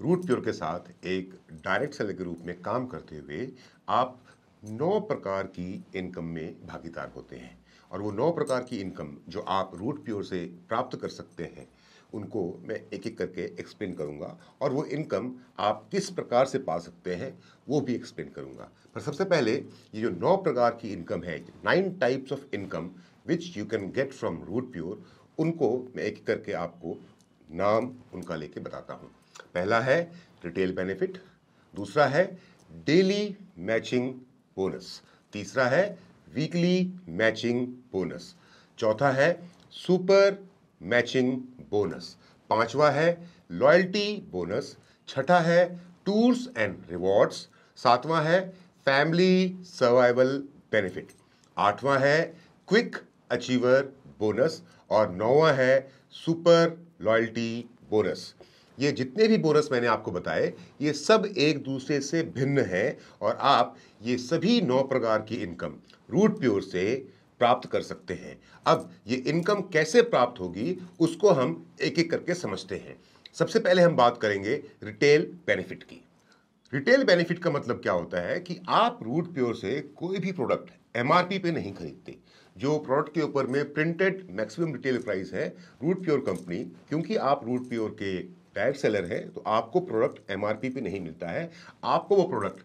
Root Pure के साथ एक डायरेक्ट सेलर के रूप में काम करते हुए आप 9 प्रकार की इनकम में भागीदार होते हैं और वो 9 प्रकार की इनकम जो आप रूट प्योर से प्राप्त कर सकते हैं उनको मैं एक एक करके एक्सप्लेन करूंगा और वो इनकम आप किस प्रकार से पा सकते हैं वो भी एक्सप्लेन करूंगा। पर सबसे पहले ये जो 9 प्रकार की इनकम है, 9 types of income which you can get from Root Pure, उनको मैं एक एक करके आपको नाम उनका लेके बताता हूँ। पहला है रिटेल बेनिफिट, दूसरा है डेली मैचिंग बोनस, तीसरा है वीकली मैचिंग बोनस, चौथा है सुपर मैचिंग बोनस, पांचवा है लॉयल्टी बोनस, छठा है टूर्स एंड रिवॉर्ड्स, सातवां है फैमिली सर्वाइवल बेनिफिट, आठवां है क्विक अचीवर बोनस और नौवां है सुपर लॉयल्टी बोनस। ये जितने भी बोनस मैंने आपको बताए ये सब एक दूसरे से भिन्न हैं और आप ये सभी 9 प्रकार की इनकम रूट प्योर से प्राप्त कर सकते हैं। अब ये इनकम कैसे प्राप्त होगी उसको हम एक एक करके समझते हैं। सबसे पहले हम बात करेंगे रिटेल बेनिफिट की। रिटेल बेनिफिट का मतलब क्या होता है कि आप रूट प्योर से कोई भी प्रोडक्ट एमआरपी पे नहीं खरीदते। जो प्रोडक्ट के ऊपर में प्रिंटेड मैक्सिमम रिटेल प्राइस है, रूट प्योर कंपनी, क्योंकि आप रूट प्योर के डायरेक्ट सेलर है तो आपको प्रोडक्ट एमआरपी पे नहीं मिलता है, आपको वो प्रोडक्ट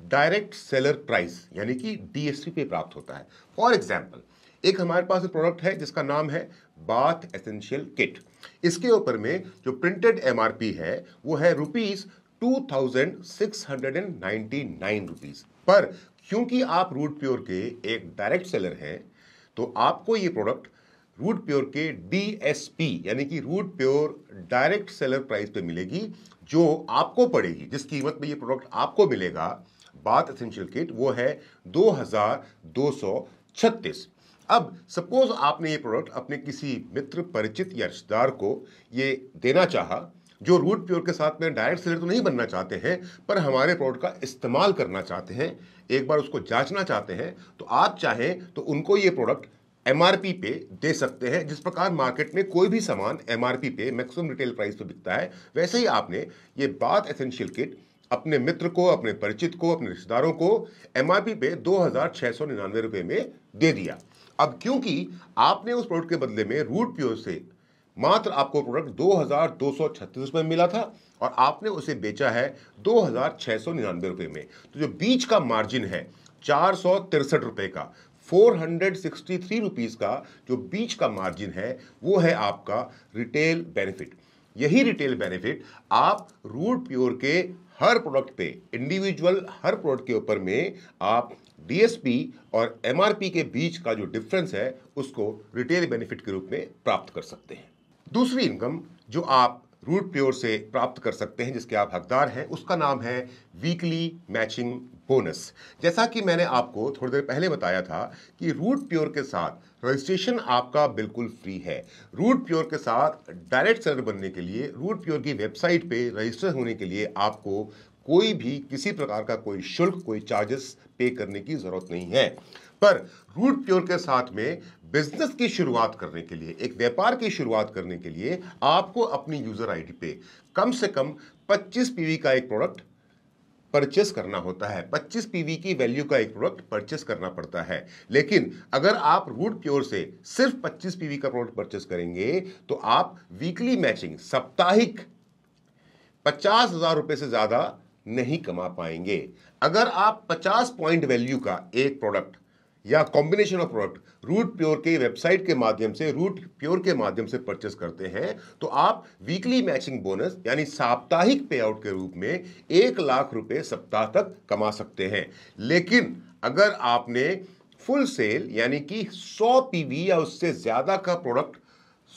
डायरेक्ट सेलर प्राइस यानी कि डीएसपी पे प्राप्त होता है। फॉर एग्जाम्पल, एक हमारे पास प्रोडक्ट है जिसका नाम है बाथ एसेंशियल किट। इसके ऊपर में जो प्रिंटेड एमआरपी है वो है ₹2699। पर क्योंकि आप रूट प्योर के एक डायरेक्ट सेलर हैं तो आपको ये प्रोडक्ट रूट प्योर के डीएसपी यानी कि Root Pure direct seller price पे मिलेगी, जो आपको पड़ेगी, जिस कीमत में ये प्रोडक्ट आपको मिलेगा बाथ एसेंशियल किट, वो है 2236। अब सपोज आपने ये प्रोडक्ट अपने किसी मित्र, परिचित या रिश्तेदार को ये देना चाहा जो रूट प्योर के साथ में डायरेक्ट सेलर तो नहीं बनना चाहते हैं पर हमारे प्रोडक्ट का इस्तेमाल करना चाहते हैं, एक बार उसको जांचना चाहते हैं, तो आप चाहें तो उनको ये प्रोडक्ट एमआरपी पे दे सकते हैं। जिस प्रकार मार्केट में कोई भी सामान एमआरपी पे मैक्सिमम रिटेल प्राइस पे बिकता है, वैसे ही आपने ये बाथ एसेंशियल किट अपने मित्र को, अपने परिचित को, अपने रिश्तेदारों को एमआरपी पे 2699 रुपए में दे दिया। अब क्योंकि आपने उस प्रोडक्ट के बदले में रूट प्योर से मात्र आपको प्रोडक्ट 2236 रुपए में मिला था और आपने उसे बेचा है 2699 रुपए में, तो जो बीच का मार्जिन है 463 रुपए का, 463 रुपीज का जो बीच का मार्जिन है वो है आपका रिटेल बेनिफिट। यही रिटेल बेनिफिट आप रूट प्योर के हर प्रोडक्ट पे, इंडिविजुअल हर प्रोडक्ट के ऊपर में आप डीएसपी और एमआरपी के बीच का जो डिफरेंस है उसको रिटेल बेनिफिट के रूप में प्राप्त कर सकते हैं। दूसरी इनकम जो आप रूट प्योर से प्राप्त कर सकते हैं, जिसके आप हकदार हैं, उसका नाम है वीकली मैचिंग बोनस। जैसा कि मैंने आपको थोड़ी देर पहले बताया था कि रूट प्योर के साथ रजिस्ट्रेशन आपका बिल्कुल फ्री है। रूट प्योर के साथ डायरेक्ट सेलर बनने के लिए रूट प्योर की वेबसाइट पे रजिस्टर होने के लिए आपको कोई भी किसी प्रकार का कोई शुल्क, कोई चार्जेस पे करने की जरूरत नहीं है। पर रूट प्योर के साथ में बिजनेस की शुरुआत करने के लिए, एक व्यापार की शुरुआत करने के लिए आपको अपनी यूजर आईडी पे कम से कम 25 पीवी का एक प्रोडक्ट परचेस करना होता है। 25 पीवी की वैल्यू का एक प्रोडक्ट परचेस करना पड़ता है। लेकिन अगर आप रूट प्योर से सिर्फ 25 पीवी का प्रोडक्ट परचेस करेंगे तो आप वीकली मैचिंग, साप्ताहिक 50,000 रुपए से ज्यादा नहीं कमा पाएंगे। अगर आप 50 पॉइंट वैल्यू का एक प्रोडक्ट या combination of product Root Pure के वेबसाइट के माध्यम से, रूट प्योर के माध्यम से परचेस करते हैं तो आप वीकली मैचिंग बोनस यानी साप्ताहिक पे आउट के रूप में 1 लाख रुपए सप्ताह तक कमा सकते हैं। लेकिन अगर आपने फुल सेल यानी कि 100 पीवी या उससे ज्यादा का प्रोडक्ट,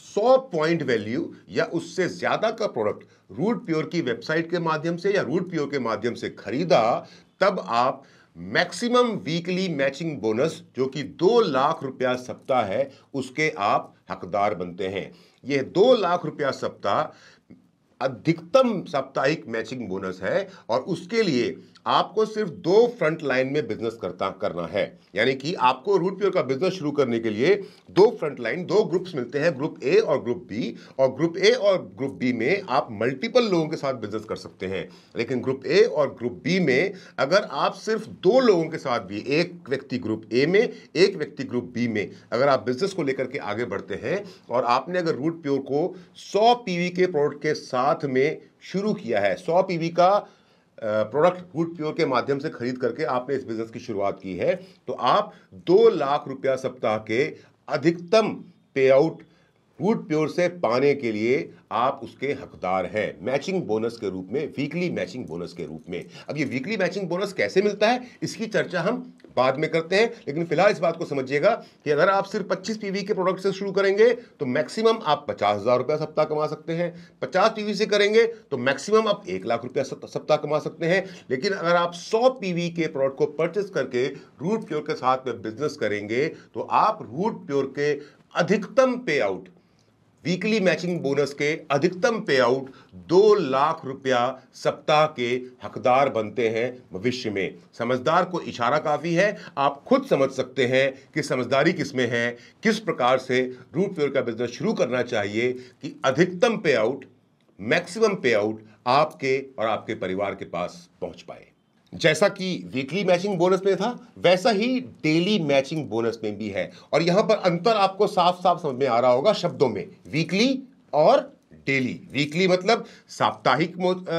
100 पॉइंट वैल्यू या उससे ज्यादा का प्रोडक्ट रूट प्योर की वेबसाइट के माध्यम से या रूट प्योर के माध्यम से खरीदा, तब आप मैक्सिमम वीकली मैचिंग बोनस जो कि 2 लाख रुपया सप्ताह है उसके आप हकदार बनते हैं। यह 2 लाख रुपया सप्ताह अधिकतम साप्ताहिक मैचिंग बोनस है और उसके लिए आपको सिर्फ 2 फ्रंट लाइन में बिजनेस करना है। यानी कि आपको रूट प्योर का बिजनेस शुरू करने के लिए 2 फ्रंट लाइन, 2 ग्रुप्स मिलते हैं, ग्रुप ए और ग्रुप बी। और ग्रुप ए और ग्रुप बी में आप मल्टीपल लोगों के साथ बिजनेस कर सकते हैं। लेकिन ग्रुप ए और ग्रुप बी में अगर आप सिर्फ 2 लोगों के साथ भी, एक व्यक्ति ग्रुप ए में, एक व्यक्ति ग्रुप बी में, अगर आप बिजनेस को लेकर के आगे बढ़ते हैं और आपने अगर रूट प्योर को 100 पीवी के प्रोडक्ट के साथ में शुरू किया है, 100 पीवी का प्रोडक्ट रूट प्योर के माध्यम से खरीद करके आपने इस बिजनेस की शुरुआत की है, तो आप 2 लाख रुपया सप्ताह के अधिकतम पे आउट रूट प्योर से पाने के लिए आप उसके हकदार हैं, मैचिंग बोनस के रूप में, वीकली मैचिंग बोनस के रूप में। अब ये वीकली मैचिंग बोनस कैसे मिलता है इसकी चर्चा हम बाद में करते हैं, लेकिन फिलहाल इस बात को समझिएगा कि अगर आप सिर्फ 25 पीवी के प्रोडक्ट से शुरू करेंगे तो मैक्सिमम आप 50,000 रुपया सप्ताह कमा सकते हैं। 50 पीवी से करेंगे तो मैक्सिमम आप 1 लाख रुपया सप्ताह कमा सकते हैं। लेकिन अगर आप 100 पीवी के प्रोडक्ट को परचेस करके रूट प्योर के साथ में बिजनेस करेंगे तो आप रूट प्योर के अधिकतम पे आउट, वीकली मैचिंग बोनस के अधिकतम पे आउट 2 लाख रुपया सप्ताह के हकदार बनते हैं भविष्य में। समझदार को इशारा काफी है, आप खुद समझ सकते हैं कि समझदारी किसमें है, किस प्रकार से रूट प्योर का बिजनेस शुरू करना चाहिए कि अधिकतम पे आउट, मैक्सिमम पे आउट आपके और आपके परिवार के पास पहुंच पाए। जैसा कि वीकली मैचिंग बोनस में था वैसा ही डेली मैचिंग बोनस में भी है, और यहां पर अंतर आपको साफ साफ समझ में आ रहा होगा शब्दों में, वीकली और डेली। वीकली मतलब साप्ताहिक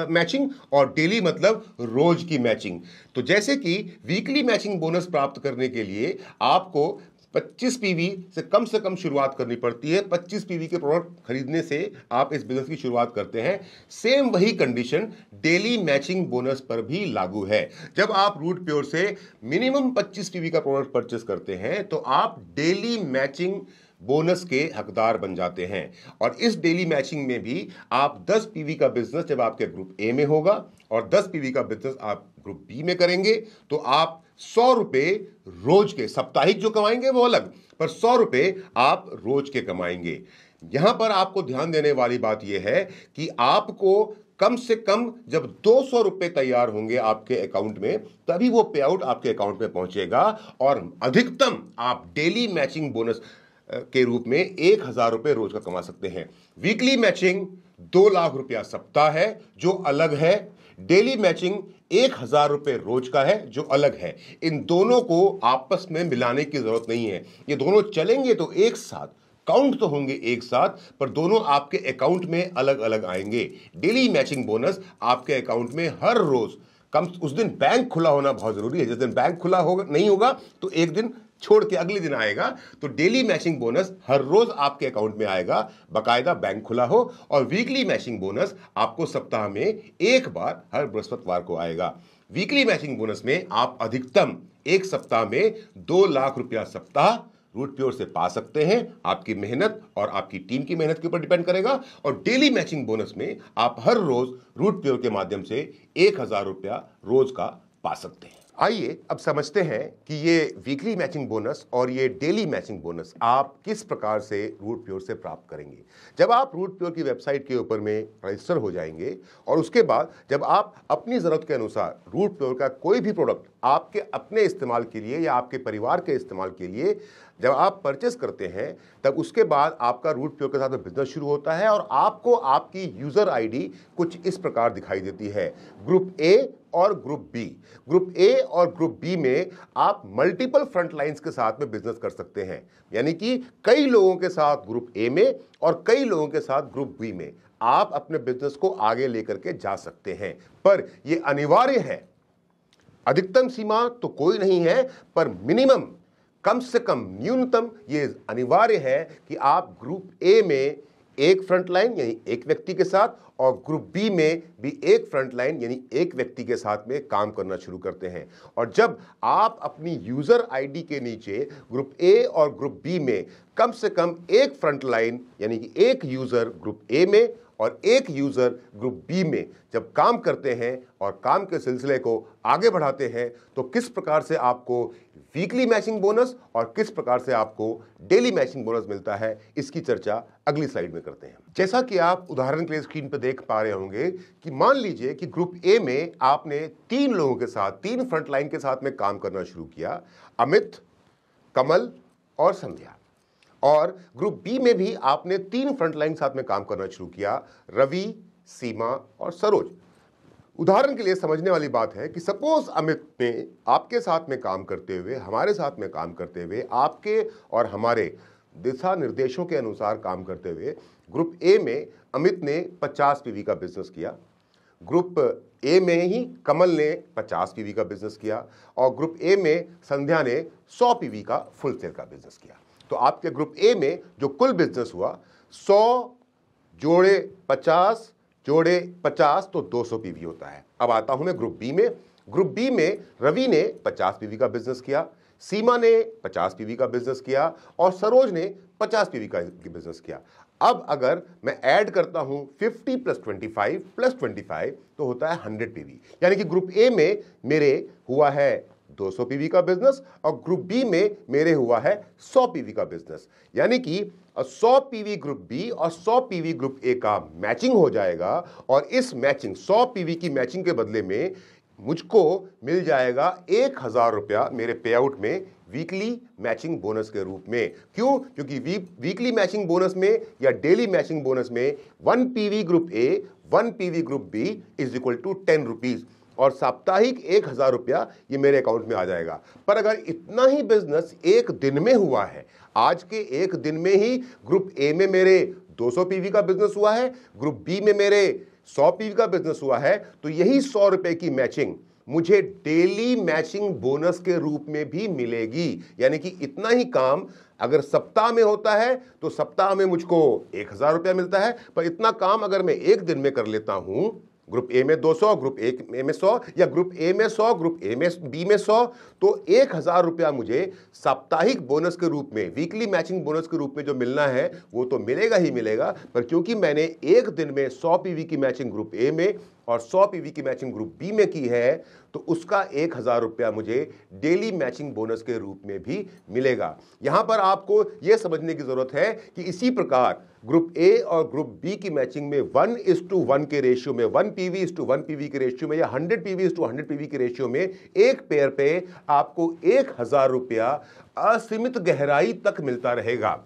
मैचिंग और डेली मतलब रोज की मैचिंग। तो जैसे कि वीकली मैचिंग बोनस प्राप्त करने के लिए आपको 25 पीवी से कम शुरुआत करनी पड़ती है। 25 पीवी के प्रोडक्ट खरीदने से आप इस बिजनेस की शुरुआत करते हैं। सेम वही कंडीशन डेली मैचिंग बोनस पर भी लागू है। जब आप रूट प्योर से मिनिमम 25 पीवी का प्रोडक्ट परचेस करते हैं तो आप डेली मैचिंग बोनस के हकदार बन जाते हैं। और इस डेली मैचिंग में भी आप 10 पीवी का बिजनेस जब आपके ग्रुप ए में होगा और 10 पीवी का बिजनेस आप ग्रुप बी में करेंगे तो आप 100 रुपए रोज के, साप्ताहिक जो कमाएंगे वो अलग, पर 100 रुपए आप रोज के कमाएंगे। यहां पर आपको ध्यान देने वाली बात यह है कि आपको कम से कम जब 200 रुपए तैयार होंगे आपके अकाउंट में तभी वो पे आउट आपके अकाउंट में पहुंचेगा, और अधिकतम आप डेली मैचिंग बोनस के रूप में 1,000 रुपए रोज का कमा सकते हैं। वीकली मैचिंग 2 लाख रुपया सप्ताह है जो अलग है, डेली मैचिंग 1,000 रुपए रोज का है जो अलग है। इन दोनों को आपस में मिलाने की जरूरत नहीं है, ये दोनों चलेंगे तो एक साथ, काउंट तो होंगे एक साथ, पर दोनों आपके अकाउंट में अलग अलग आएंगे। डेली मैचिंग बोनस आपके अकाउंट में हर रोज उस दिन बैंक खुला होना बहुत जरूरी है। जिस दिन बैंक खुला होगा नहीं होगा तो एक दिन छोड़ के अगले दिन आएगा, तो डेली मैचिंग बोनस हर रोज आपके अकाउंट में आएगा, बकायदा बैंक खुला हो। और वीकली मैचिंग बोनस आपको सप्ताह में एक बार हर बृहस्पतिवार को आएगा। वीकली मैचिंग बोनस में आप अधिकतम एक सप्ताह में 2 लाख रुपया सप्ताह रूट प्योर से पा सकते हैं। आपकी मेहनत और आपकी टीम की मेहनत के ऊपर डिपेंड करेगा। और डेली मैचिंग बोनस में आप हर रोज रूट प्योर के माध्यम से 1,000 रुपया रोज का पा सकते हैं। आइए अब समझते हैं कि ये वीकली मैचिंग बोनस और ये डेली मैचिंग बोनस आप किस प्रकार से रूट प्योर से प्राप्त करेंगे। जब आप रूट प्योर की वेबसाइट के ऊपर में रजिस्टर हो जाएंगे और उसके बाद जब आप अपनी ज़रूरत के अनुसार रूट प्योर का कोई भी प्रोडक्ट आपके अपने इस्तेमाल के लिए या आपके परिवार के इस्तेमाल के लिए जब आप परचेस करते हैं, तब उसके बाद आपका रूट प्योर के साथ बिजनेस शुरू होता है और आपको आपकी यूज़र आईडी कुछ इस प्रकार दिखाई देती है। ग्रुप ए और ग्रुप बी। ग्रुप ए और ग्रुप बी में आप मल्टीपल फ्रंट लाइंस के साथ में बिजनेस कर सकते हैं, यानी कि कई लोगों के साथ ग्रुप ए में और कई लोगों के साथ ग्रुप बी में आप अपने बिजनेस को आगे लेकर के जा सकते हैं। पर यह अनिवार्य है, अधिकतम सीमा तो कोई नहीं है, पर मिनिमम, कम से कम, न्यूनतम ये अनिवार्य है कि आप ग्रुप ए में एक फ्रंट लाइन यानी एक व्यक्ति के साथ और ग्रुप बी में भी एक फ्रंट लाइन यानी एक व्यक्ति के साथ में काम करना शुरू करते हैं। और जब आप अपनी यूजर आईडी के नीचे ग्रुप ए और ग्रुप बी में कम से कम एक फ्रंट लाइन यानी कि एक यूजर ग्रुप ए में और एक यूजर ग्रुप बी में जब काम करते हैं और काम के सिलसिले को आगे बढ़ाते हैं तो किस प्रकार से आपको वीकली मैचिंग बोनस और किस प्रकार से आपको डेली मैचिंग बोनस मिलता है, इसकी चर्चा अगली स्लाइड में करते हैं। जैसा कि आप उदाहरण के लिए स्क्रीन पर देख पा रहे होंगे कि मान लीजिए कि ग्रुप ए में आपने 3 लोगों के साथ, 3 फ्रंटलाइन के साथ में काम करना शुरू किया, अमित, कमल और संध्या। और ग्रुप बी में भी आपने 3 फ्रंटलाइन साथ में काम करना शुरू किया, रवि, सीमा और सरोज। उदाहरण के लिए समझने वाली बात है कि सपोज अमित ने आपके साथ में काम करते हुए, हमारे साथ में काम करते हुए, आपके और हमारे दिशा निर्देशों के अनुसार काम करते हुए ग्रुप ए में अमित ने 50 पीवी का बिजनेस किया, ग्रुप ए में ही कमल ने 50 पीवी का बिजनेस किया और ग्रुप ए में संध्या ने 100 पीवी का फुल सेल का बिजनेस किया। तो आपके ग्रुप ए में जो कुल बिजनेस हुआ 100 जोड़े 50 जोड़े 50 तो 200 पीवी होता है। अब आता हूं मैं ग्रुप बी में। ग्रुप बी में रवि ने 50 पीवी का बिजनेस किया, सीमा ने 50 पीवी का बिजनेस किया और सरोज ने 50 पीवी का बिजनेस किया। अब अगर मैं ऐड करता हूं 50 + 25 + 25 तो होता है 100 पीवी। यानी कि ग्रुप ए में मेरे हुआ है 200 पीवी का बिजनेस और ग्रुप बी में मेरे हुआ है 100 पीवी का बिजनेस। यानी कि 100 पीवी ग्रुप बी और 100 पीवी ग्रुप ए का मैचिंग हो जाएगा और इस मैचिंग 100 पीवी की मैचिंग के बदले में मुझको मिल जाएगा 1000 रुपया मेरे पे आउट में वीकली मैचिंग बोनस के रूप में। क्यों? क्योंकि वीकली मैचिंग बोनस में या डेली मैचिंग बोनस में 1 PV group A 1 PV group B is equal to 10 rupees और साप्ताहिक 1000 रुपया ये मेरे अकाउंट में आ जाएगा। पर अगर इतना ही बिजनेस एक दिन में हुआ है, आज के एक दिन में ही ग्रुप ए में मेरे 200 पीवी का बिजनेस हुआ है, ग्रुप बी में मेरे 100 पीवी का बिजनेस हुआ है, तो यही 100 रुपए की मैचिंग मुझे डेली मैचिंग बोनस के रूप में भी मिलेगी। यानी कि इतना ही काम अगर सप्ताह में होता है तो सप्ताह में मुझको 1000 रुपया मिलता है, पर इतना काम अगर मैं एक दिन में कर लेता हूं, ग्रुप ए में 200, ग्रुप ए में 100 या ग्रुप ए में 100, ग्रुप ए में बी में 100, तो 1000 रुपया मुझे साप्ताहिक बोनस के रूप में, वीकली मैचिंग बोनस के रूप में जो मिलना है वो तो मिलेगा ही मिलेगा। पर क्योंकि मैंने एक दिन में 100 पीवी की मैचिंग ग्रुप ए में और 100 पीवी की मैचिंग ग्रुप बी में की है तो उसका 1000 रुपया मुझे डेली मैचिंग बोनस के रूप में भी मिलेगा। यहां पर आपको यह समझने की जरूरत है कि इसी प्रकार ग्रुप ए और ग्रुप बी की मैचिंग में 1:1 के रेशियो में, 1 पीवी 1 पीवी के रेशियो में या 100 पीवी 100 पीवी के रेशियो में एक पेयर पे आपको 1000 रुपया असीमित गहराई तक मिलता रहेगा।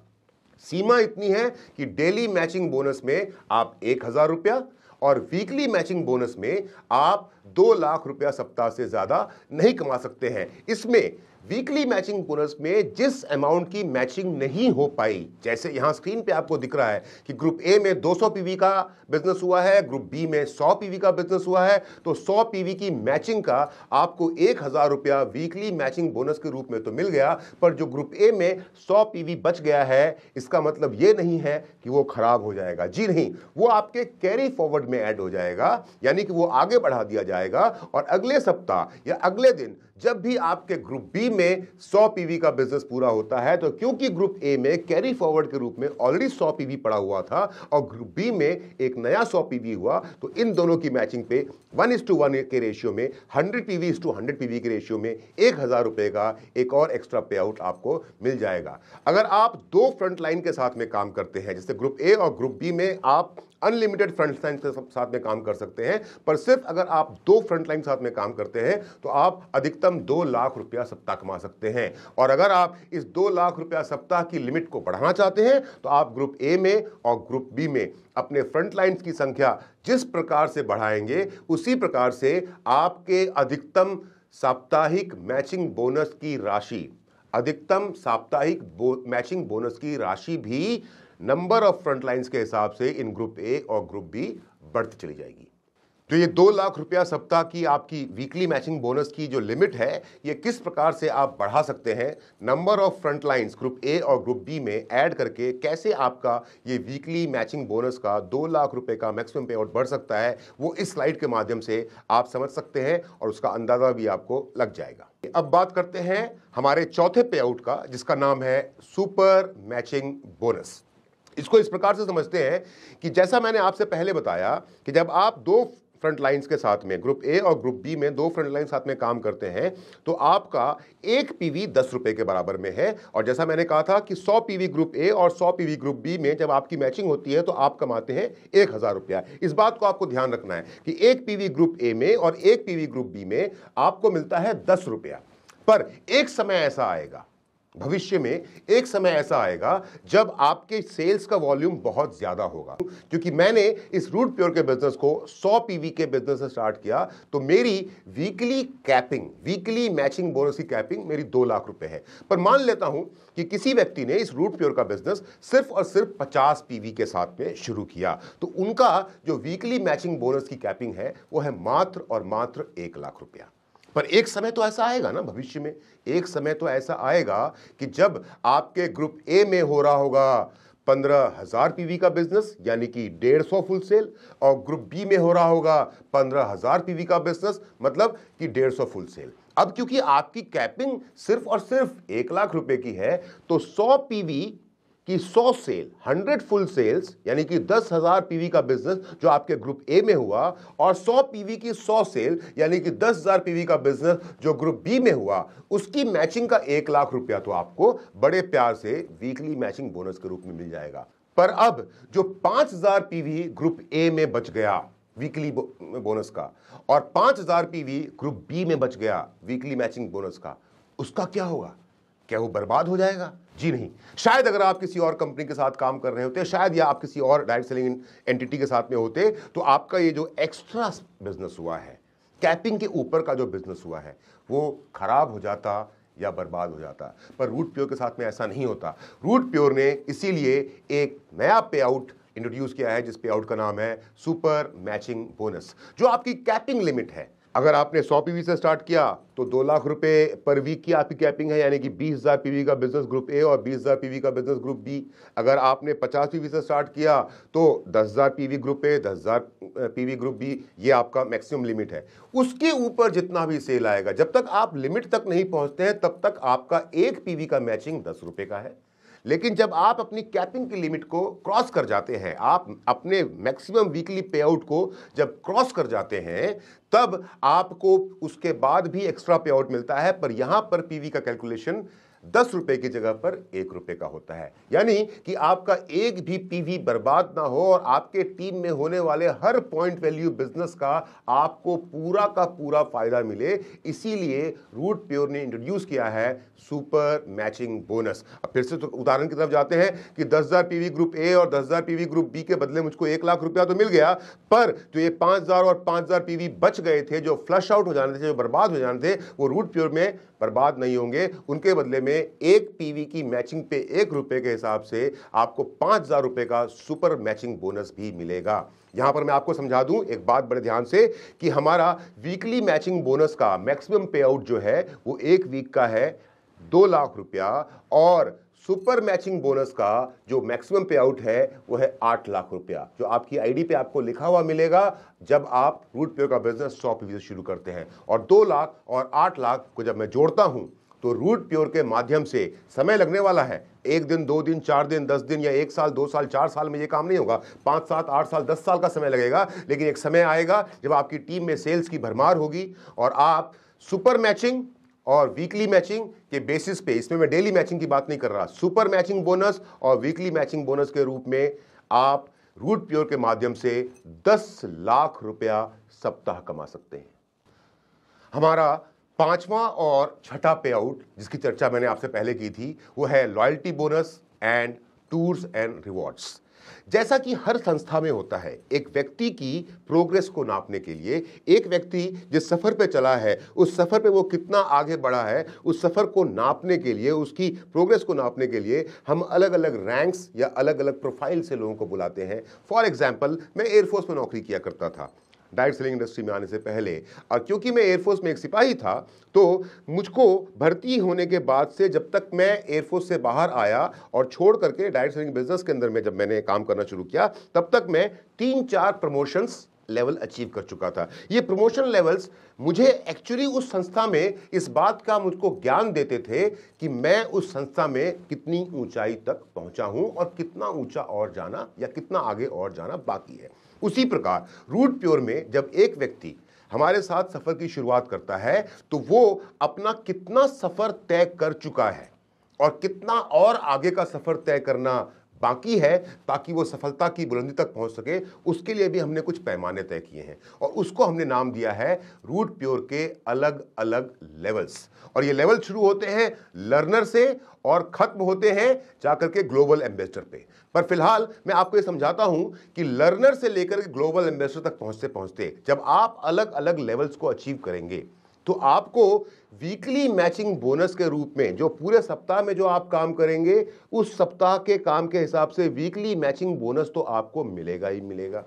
सीमा इतनी है कि डेली मैचिंग बोनस में आप 1000 रुपया और वीकली मैचिंग बोनस में आप 2 लाख रुपया सप्ताह से ज्यादा नहीं कमा सकते हैं। इसमें वीकली मैचिंग बोनस में जिस अमाउंट की मैचिंग नहीं हो पाई, जैसे यहां स्क्रीन पे आपको दिख रहा है कि ग्रुप ए में 200 पीवी का बिजनेस हुआ है, ग्रुप बी में 100 पीवी का बिजनेस हुआ है, तो 100 पीवी की मैचिंग का आपको 1000 रुपया वीकली मैचिंग बोनस के रूप में तो मिल गया, पर जो ग्रुप ए में 100 पीवी बच गया है, इसका मतलब ये नहीं है कि वो खराब हो जाएगा। जी नहीं, वो आपके कैरी फॉरवर्ड में ऐड हो जाएगा, यानी कि वो आगे बढ़ा दिया जाएगा और अगले सप्ताह या अगले दिन जब भी आपके ग्रुप बी में 100 पीवी का बिजनेस पूरा होता है, तो क्योंकि ग्रुप ए में कैरी फॉरवर्ड के रूप में ऑलरेडी 100 पीवी पड़ा हुआ था और ग्रुप बी में एक नया 100 पीवी हुआ, तो इन दोनों की मैचिंग पे 1:1 के रेशियो में, 100 पीवी 100 पीवी के रेशियो में 1000 रुपए का एक और एक्स्ट्रा पे आउट आपको मिल जाएगा। अगर आप 2 फ्रंट लाइन के साथ में काम करते हैं, जैसे ग्रुप ए और ग्रुप बी में आप अनलिमिटेड फ्रंट लाइन के साथ में काम कर सकते हैं, पर सिर्फ अगर आप 2 फ्रंट लाइन साथ में काम करते हैं तो आप अधिकतम 2 लाख रुपया सप्ताह कमा सकते हैं। और अगर आप इस 2 लाख रुपया सप्ताह की लिमिट को बढ़ाना चाहते हैं तो आप ग्रुप ए में और ग्रुप बी में अपने फ्रंट लाइन्स की संख्या जिस प्रकार से बढ़ाएंगे, उसी प्रकार से आपके अधिकतम साप्ताहिक मैचिंग बोनस की राशि, अधिकतम साप्ताहिक मैचिंग बोनस की राशि भी नंबर ऑफ फ्रंट लाइन्स के हिसाब से इन ग्रुप ए और ग्रुप बी बढ़ती चली जाएगी। तो ये 2 लाख रुपया सप्ताह की आपकी वीकली मैचिंग बोनस की जो लिमिट है, ये किस प्रकार से आप बढ़ा सकते हैं, number of front lines group A और ग्रुप बी में ऐड करके कैसे आपका ये वीकली मैचिंग बोनस का 2 लाख रुपए का मैक्सिमम पे आउट बढ़ सकता है, वो इस स्लाइड के माध्यम से आप समझ सकते हैं और उसका अंदाजा भी आपको लग जाएगा। अब बात करते हैं हमारे चौथे पे आउट का, जिसका नाम है सुपर मैचिंग बोनस। इसको इस प्रकार से समझते हैं कि जैसा मैंने आपसे पहले बताया कि जब आप दो फ्रंट लाइंस के साथ में, ग्रुप ए और ग्रुप बी में दो फ्रंट लाइन साथ में काम करते हैं, तो आपका एक पीवी 10 रुपए के बराबर में है। और जैसा मैंने कहा था कि 100 पीवी ग्रुप ए और 100 पीवी ग्रुप बी में जब आपकी मैचिंग होती है तो आप कमाते हैं 1000 रुपया। इस बात को आपको ध्यान रखना है कि एक पीवी ग्रुप ए में और एक पीवी ग्रुप बी में आपको मिलता है 10 रुपया। पर एक समय ऐसा आएगा, भविष्य में एक समय ऐसा आएगा जब आपके सेल्स का वॉल्यूम बहुत ज्यादा होगा। क्योंकि मैंने इस रूट प्योर के बिजनेस को 100 पीवी के बिजनेस से स्टार्ट किया, तो मेरी weekly capping, weekly matching bonus की कैपिंग मेरी 2 लाख रुपए है। पर मान लेता हूं कि किसी व्यक्ति ने इस रूट प्योर का बिजनेस सिर्फ और सिर्फ 50 पीवी के साथ में शुरू किया, तो उनका जो वीकली मैचिंग बोनस की कैपिंग है वो है मात्र और मात्र 1 लाख रुपया। पर एक समय तो ऐसा आएगा ना, भविष्य में एक समय तो ऐसा आएगा कि जब आपके ग्रुप ए में हो रहा होगा 15,000 पीवी का बिजनेस, यानी कि 150 फुल सेल, और ग्रुप बी में हो रहा होगा 15,000 पीवी का बिजनेस, मतलब कि 150 फुल सेल। अब क्योंकि आपकी कैपिंग सिर्फ और सिर्फ 1 लाख रुपए की है, तो 100 पीवी कि 100 सेल, 100 फुल सेल्स, यानी कि 10,000 पीवी का बिजनेस जो आपके ग्रुप ए में हुआ, और 100 पीवी की 100 सेल, यानी कि 10,000 पीवी का बिजनेस जो ग्रुप बी में हुआ, उसकी मैचिंग का 1 लाख रुपया तो आपको बड़े प्यार से वीकली मैचिंग बोनस के रूप में मिल जाएगा। पर अब जो 5,000 पीवी ग्रुप ए में बच गया वीकली बोनस का, और 5,000 पीवी ग्रुप बी में बच गया वीकली मैचिंग बोनस का, उसका क्या होगा? क्या वो बर्बाद हो जाएगा? जी नहीं। शायद अगर आप किसी और कंपनी के साथ काम कर रहे होते, शायद या आप किसी और डायरेक्ट सेलिंग एंटिटी के साथ में होते, तो आपका ये जो एक्स्ट्रा बिजनेस हुआ है, कैपिंग के ऊपर का जो बिजनेस हुआ है, वो खराब हो जाता या बर्बाद हो जाता। पर रूट प्योर के साथ में ऐसा नहीं होता। रूट प्योर ने इसीलिए एक नया पे आउट इंट्रोड्यूस किया है, जिस पे आउट का नाम है सुपर मैचिंग बोनस, जो आपकी कैपिंग लिमिट है। अगर आपने 100 पीवी से स्टार्ट किया तो 2 लाख रुपए पर वीक की आपकी कैपिंग है, यानी कि 20,000 पीवी का बिजनेस ग्रुप ए और 20,000 पीवी का बिजनेस ग्रुप बी। अगर आपने 50 पीवी से स्टार्ट किया तो 10,000 PV group A, 10,000 PV group B, ये आपका मैक्सिमम लिमिट है। उसके ऊपर जितना भी सेल आएगा, जब तक आप लिमिट तक नहीं पहुंचते हैं, तब तक आपका एक पीवी का मैचिंग 10 रुपए का है। लेकिन जब आप अपनी कैपिंग की लिमिट को क्रॉस कर जाते हैं, आप अपने मैक्सिमम वीकली पे आउट को जब क्रॉस कर जाते हैं, तब आपको उसके बाद भी एक्स्ट्रा पे आउट मिलता है। पर यहां पर पीवी का कैलकुलेशन 10 रुपए की जगह पर 1 रुपए का होता है, यानी कि आपका एक भी पीवी बर्बाद ना हो और आपके टीम में होने वाले हर पॉइंट वैल्यू बिजनेस का आपको पूरा का पूरा फायदा मिले। इसीलिए रूट प्योर ने इंट्रोड्यूस किया है सुपर मैचिंग बोनस। अब फिर से तो उदाहरण की तरफ जाते हैं कि 10,000 पीवी ग्रुप ए और 10,000 पीवी ग्रुप बी के बदले मुझको 1 लाख रुपया तो मिल गया, पर जो ये 5,000 और 5,000 पीवी बच गए थे, जो फ्लश आउट हो जाने थे, जो बर्बाद हो जाने थे, वो रूट प्योर में बर्बाद नहीं होंगे। उनके बदले में एक पीवी की मैचिंग पे 1 रुपए के हिसाब से आपको 5,000 रुपए का सुपर मैचिंग बोनस भी मिलेगा। यहां पर मैं आपको समझा दूं एक बात बड़े ध्यान से, कि हमारा वीकली मैचिंग बोनस का मैक्सिमम पे आउट जो है वो एक वीक का है 2 लाख रुपया, और सुपर मैचिंग बोनस का जो मैक्सिमम पे आउट है वो है 8 लाख रुपया, जो आपकी आईडी पे आपको लिखा हुआ मिलेगा जब आप रूट प्योर का बिजनेस 100 पीवी से शुरू करते हैं। और 2 लाख और 8 लाख को जब मैं जोड़ता हूं तो रूट प्योर के माध्यम से समय लगने वाला है। 1 दिन, 2 दिन, 4 दिन, 10 दिन, या 1 साल, 2 साल, 4 साल में ये काम नहीं होगा। 5, 7, 8 साल, 10 साल का समय लगेगा। लेकिन एक समय आएगा जब आपकी टीम में सेल्स की भरमार होगी और आप सुपर मैचिंग और वीकली मैचिंग के बेसिस पे, इसमें मैं डेली मैचिंग की बात नहीं कर रहा, सुपर मैचिंग बोनस और वीकली मैचिंग बोनस के रूप में आप रूट प्योर के माध्यम से 10 लाख रुपया सप्ताह कमा सकते हैं। हमारा 5वां और छठा पे आउट, जिसकी चर्चा मैंने आपसे पहले की थी, वो है loyalty bonus and tours and rewards. जैसा कि हर संस्था में होता है, एक व्यक्ति की प्रोग्रेस को नापने के लिए, एक व्यक्ति जिस सफर पे चला है, उस सफर पे वो कितना आगे बढ़ा है, उस सफर को नापने के लिए, उसकी प्रोग्रेस को नापने के लिए हम अलग अलग रैंक्स या अलग अलग प्रोफाइल से लोगों को बुलाते हैं। फॉर एग्जाम्पल, मैं एयरफोर्स में नौकरी किया करता था डायरेक्ट सेलिंग इंडस्ट्री में आने से पहले, और क्योंकि मैं एयरफोर्स में एक सिपाही था, तो मुझको भर्ती होने के बाद से जब तक मैं एयरफोर्स से बाहर आया और छोड़ करके डायरेक्ट सेलिंग बिजनेस के अंदर में जब मैंने काम करना शुरू किया, तब तक मैं 3-4 प्रमोशंस लेवल अचीव कर चुका था। ये प्रमोशन लेवल्स मुझे एक्चुअली उस संस्था में इस बात का मुझको ज्ञान देते थे कि मैं उस संस्था में कितनी ऊंचाई तक पहुंचा हूं और कितना ऊंचा और जाना या कितना आगे और जाना बाकी है। उसी प्रकार रूट प्योर में जब एक व्यक्ति हमारे साथ सफर की शुरुआत करता है तो वो अपना कितना सफर तय कर चुका है और कितना और आगे का सफर तय करना बाकी है ताकि वो सफलता की बुलंदी तक पहुंच सके, उसके लिए भी हमने कुछ पैमाने तय किए हैं और उसको हमने नाम दिया है रूट प्योर के अलग अलग लेवल्स। और ये लेवल शुरू होते हैं लर्नर से और खत्म होते हैं जाकर के ग्लोबल एम्बेसडर पे। पर फिलहाल मैं आपको ये समझाता हूं कि लर्नर से लेकर के ग्लोबल एम्बेसडर तक पहुंचते पहुंचते जब आप अलग अलग लेवल्स को अचीव करेंगे तो आपको वीकली मैचिंग बोनस के रूप में जो पूरे सप्ताह में जो आप काम करेंगे उस सप्ताह के काम के हिसाब से वीकली मैचिंग बोनस तो आपको मिलेगा ही मिलेगा।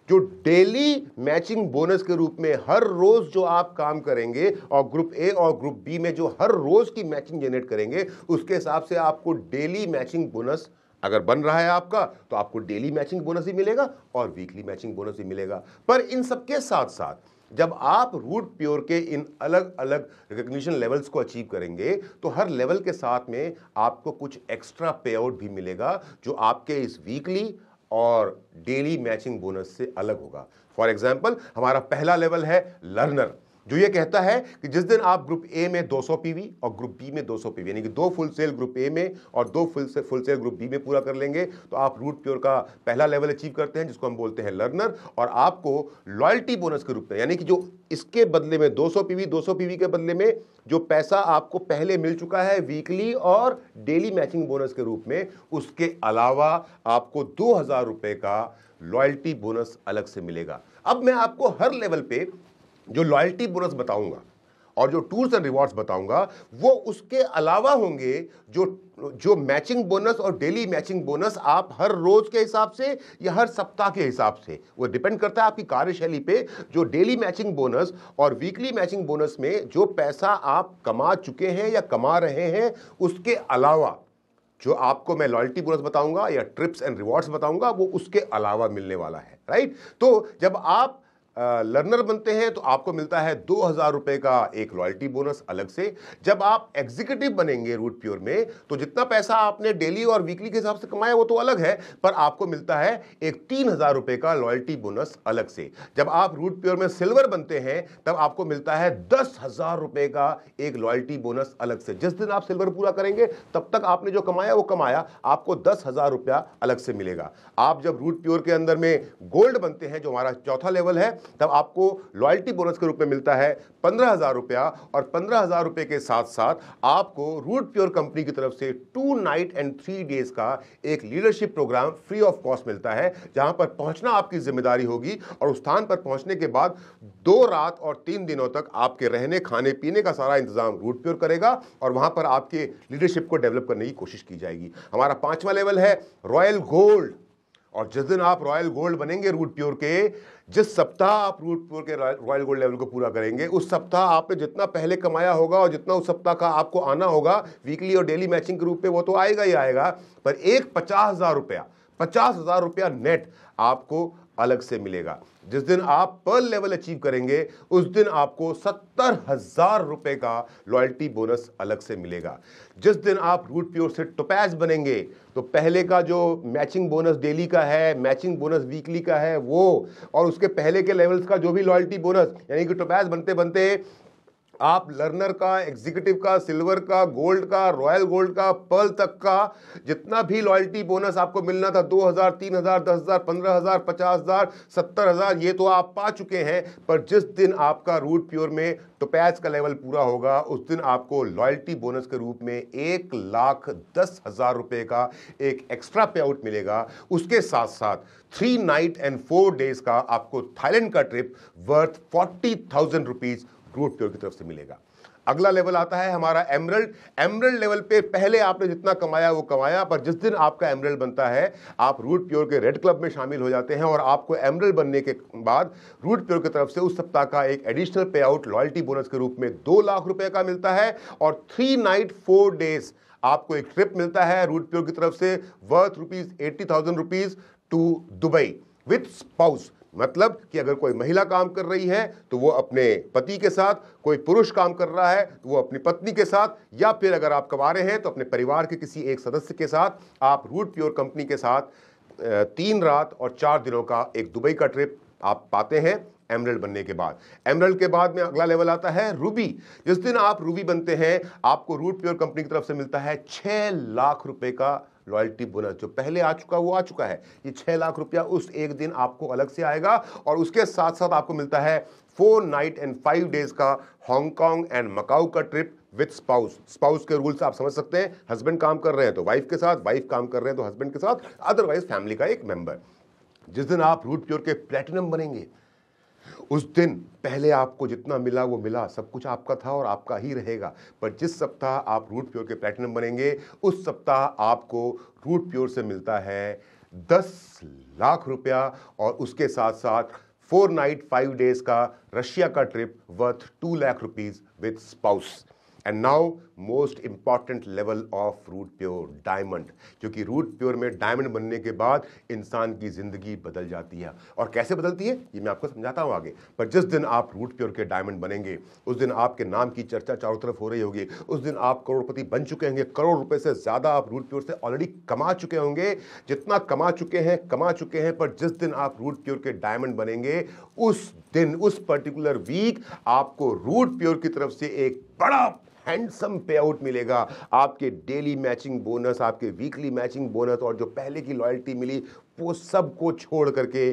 जो डेली मैचिंग बोनस के रूप में हर रोज जो आप काम करेंगे और ग्रुप ए और ग्रुप बी में जो हर रोज की मैचिंग जनरेट करेंगे उसके हिसाब से आपको डेली मैचिंग बोनस अगर बन रहा है आपका तो आपको डेली मैचिंग बोनस ही मिलेगा और वीकली मैचिंग बोनस ही मिलेगा। पर इन सबके साथ साथ जब आप रूट प्योर के इन अलग अलग रिकॉग्निशन लेवल्स को अचीव करेंगे तो हर लेवल के साथ में आपको कुछ एक्स्ट्रा पे आउट भी मिलेगा जो आपके इस वीकली और डेली मैचिंग बोनस से अलग होगा। फॉर एग्जाम्पल हमारा पहला लेवल है लर्नर, जो ये कहता है कि जिस दिन आप ग्रुप ए में 200 पीवी और ग्रुप बी में 200 पीवी यानी कि 2 फुल सेल ग्रुप ए में और 2 फुल सेल ग्रुप बी में पूरा कर लेंगे तो आप रूट प्योर का पहला लेवल अचीव करते हैं जिसको हम बोलते हैं लर्नर। और आपको लॉयल्टी बोनस के रूप में यानी कि जो इसके बदले में 200 पीवी के बदले में जो पैसा आपको पहले मिल चुका है वीकली और डेली मैचिंग बोनस के रूप में, उसके अलावा आपको 2000 रुपए का लॉयल्टी बोनस अलग से मिलेगा। अब मैं आपको हर लेवल पे जो लॉयल्टी बोनस बताऊंगा और जो टूर्स एंड रिवॉर्ड्स बताऊंगा वो उसके अलावा होंगे जो मैचिंग बोनस और डेली मैचिंग बोनस आप हर रोज के हिसाब से या हर सप्ताह के हिसाब से, वो डिपेंड करता है आपकी कार्यशैली पे। जो डेली मैचिंग बोनस और वीकली मैचिंग बोनस में जो पैसा आप कमा चुके हैं या कमा रहे हैं उसके अलावा जो आपको मैं लॉयल्टी बोनस बताऊंगा या ट्रिप्स एंड रिवॉर्ड्स बताऊंगा वो उसके अलावा मिलने वाला है, राइट। तो जब आप लर्नर बनते हैं तो आपको मिलता है 2000 रुपए का एक लॉयल्टी बोनस अलग से। जब आप एग्जीक्यूटिव बनेंगे रूट प्योर में तो जितना पैसा आपने डेली और वीकली के हिसाब से कमाया वो तो अलग है, पर आपको मिलता है एक 3000 रुपए का लॉयल्टी बोनस अलग से। जब आप रूट प्योर में सिल्वर बनते हैं तब आपको मिलता है 10,000 रुपए का एक लॉयल्टी बोनस अलग से। जिस दिन आप सिल्वर पूरा करेंगे तब तक आपने जो कमाया वो कमाया, आपको 10,000 रुपया अलग से मिलेगा। आप जब रूट प्योर के अंदर में गोल्ड बनते हैं जो हमारा चौथा लेवल है तब आपको लॉयल्टी बोनस के रूप में मिलता है 15,000 रुपया और 15,000 रुपए के साथ साथ आपको रूट प्योर कंपनी की तरफ से 2 नाइट एंड 3 डेज का एक leadership programme free of cost मिलता है जहां पर पहुंचना आपकी जिम्मेदारी होगी और उस स्थान पर पहुंचने के बाद 2 रात और 3 दिनों तक आपके रहने खाने पीने का सारा इंतजाम रूट प्योर करेगा और वहां पर आपके लीडरशिप को डेवलप करने की कोशिश की जाएगी। हमारा 5वां लेवल है रॉयल गोल्ड और जिस दिन आप रॉयल गोल्ड बनेंगे रूट प्योर के, जिस सप्ताह आप रूट प्योर के रॉयल गोल्ड लेवल को पूरा करेंगे उस सप्ताह आपने जितना पहले कमाया होगा और जितना उस सप्ताह का आपको आना होगा वीकली और डेली मैचिंग के रूप में वो तो आएगा ही आएगा, पर एक 50,000 रुपया नेट आपको अलग से मिलेगा। जिस दिन आप पर्ल लेवल अचीव करेंगे उस दिन आपको 70,000 रुपए का लॉयल्टी बोनस अलग से मिलेगा। जिस दिन आप रूट प्योर से टोपैज बनेंगे तो पहले का जो मैचिंग बोनस डेली का है, मैचिंग बोनस वीकली का है वो, और उसके पहले के लेवल्स का जो भी लॉयल्टी बोनस, यानी कि टोपैज बनते बनते आप लर्नर का, एग्जीक्यूटिव का, सिल्वर का, गोल्ड का, रॉयल गोल्ड का, पर्ल तक का जितना भी लॉयल्टी बोनस आपको मिलना था 2,000, 3,000, 10,000, 15,000, 50,000, 70,000, ये तो आप पा चुके हैं। पर जिस दिन आपका रूट प्योर में टोपैज का लेवल पूरा होगा उस दिन आपको लॉयल्टी बोनस के रूप में 1,10,000 रुपए का एक एक्स्ट्रा पे आउट मिलेगा। उसके साथ साथ 3 नाइट एंड 4 डेज का आपको थाईलैंड का trip worth 40,000 rupees Root Pure की तरफ से मिलेगा। अगला लेवल आता है हमारा एमरल्ड। एमरल्ड लेवल पे पहले आपने जितना कमाया वो कमाया, पर जिस दिन आपका एमरल्ड बनता है आप रूट प्योर के रेड क्लब में शामिल हो जाते हैं और आपको एमरल्ड बनने के बाद रूट प्योर की तरफ से उस सप्ताह का एक एडिशनल पे आउट लॉयल्टी बोनस के रूप में 2 लाख रुपए का मिलता है और 3 नाइट 4 डेज आपको एक ट्रिप मिलता है रूट प्योर की तरफ से worth ₹80,000 to Dubai with spouse. मतलब कि अगर कोई महिला काम कर रही है तो वो अपने पति के साथ, कोई पुरुष काम कर रहा है तो वो अपनी पत्नी के साथ, या फिर अगर आप कमा रहे हैं तो अपने परिवार के किसी एक सदस्य के साथ आप रूट प्योर कंपनी के साथ 3 रात और 4 दिनों का एक दुबई का ट्रिप आप पाते हैं एमरल्ड बनने के बाद। एमरल्ड के बाद में अगला लेवल आता है रूबी। जिस दिन आप रूबी बनते हैं आपको रूट प्योर कंपनी की तरफ से मिलता है 6 लाख रुपए का लॉयल्टी बोनस। जो पहले आ चुका वो आ चुका है, ये 6 लाख रुपया उस एक दिन आपको अलग से आएगा। और उसके साथ साथ आपको मिलता है 4 नाइट एंड 5 डेज का हांगकांग एंड मकाऊ का ट्रिप विद स्पाउस। स्पाउस के रूल्स आप समझ सकते हैं, हस्बैंड काम कर रहे हैं तो वाइफ के साथ, वाइफ काम कर रहे हैं तो हस्बैंड के साथ, अदरवाइज फैमिली का एक मेंबर। जिस दिन आप रूट प्योर के प्लैटिनम बनेंगे उस दिन पहले आपको जितना मिला वो मिला, सब कुछ आपका था और आपका ही रहेगा। पर जिस सप्ताह आप रूट प्योर के प्लैटिनम बनेंगे उस सप्ताह आपको रूट प्योर से मिलता है 10 लाख रुपया और उसके साथ साथ 4 नाइट 5 डेज का रशिया का trip worth 2 lakh rupees with spouse. And now most important level of Root Pure, diamond. क्योंकि रूट प्योर में डायमंड बनने के बाद इंसान की जिंदगी बदल जाती है। और कैसे बदलती है ये मैं आपको समझाता हूं आगे। पर जिस दिन आप रूट प्योर के डायमंड बनेंगे उस दिन आपके नाम की चर्चा चारों तरफ हो रही होगी। उस दिन आप करोड़पति बन चुके होंगे, करोड़ रुपए से ज्यादा आप रूट प्योर से ऑलरेडी कमा चुके होंगे। जितना कमा चुके हैं। पर जिस दिन आप रूट प्योर के डायमंड बनेंगे उस दिन, उस पर्टिकुलर वीक आपको रूट प्योर की तरफ से एक बड़ा हैंडसम पे आउट मिलेगा। आपके डेली मैचिंग बोनस, आपके वीकली मैचिंग बोनस और जो पहले की लॉयल्टी मिली वो सब को छोड़ करके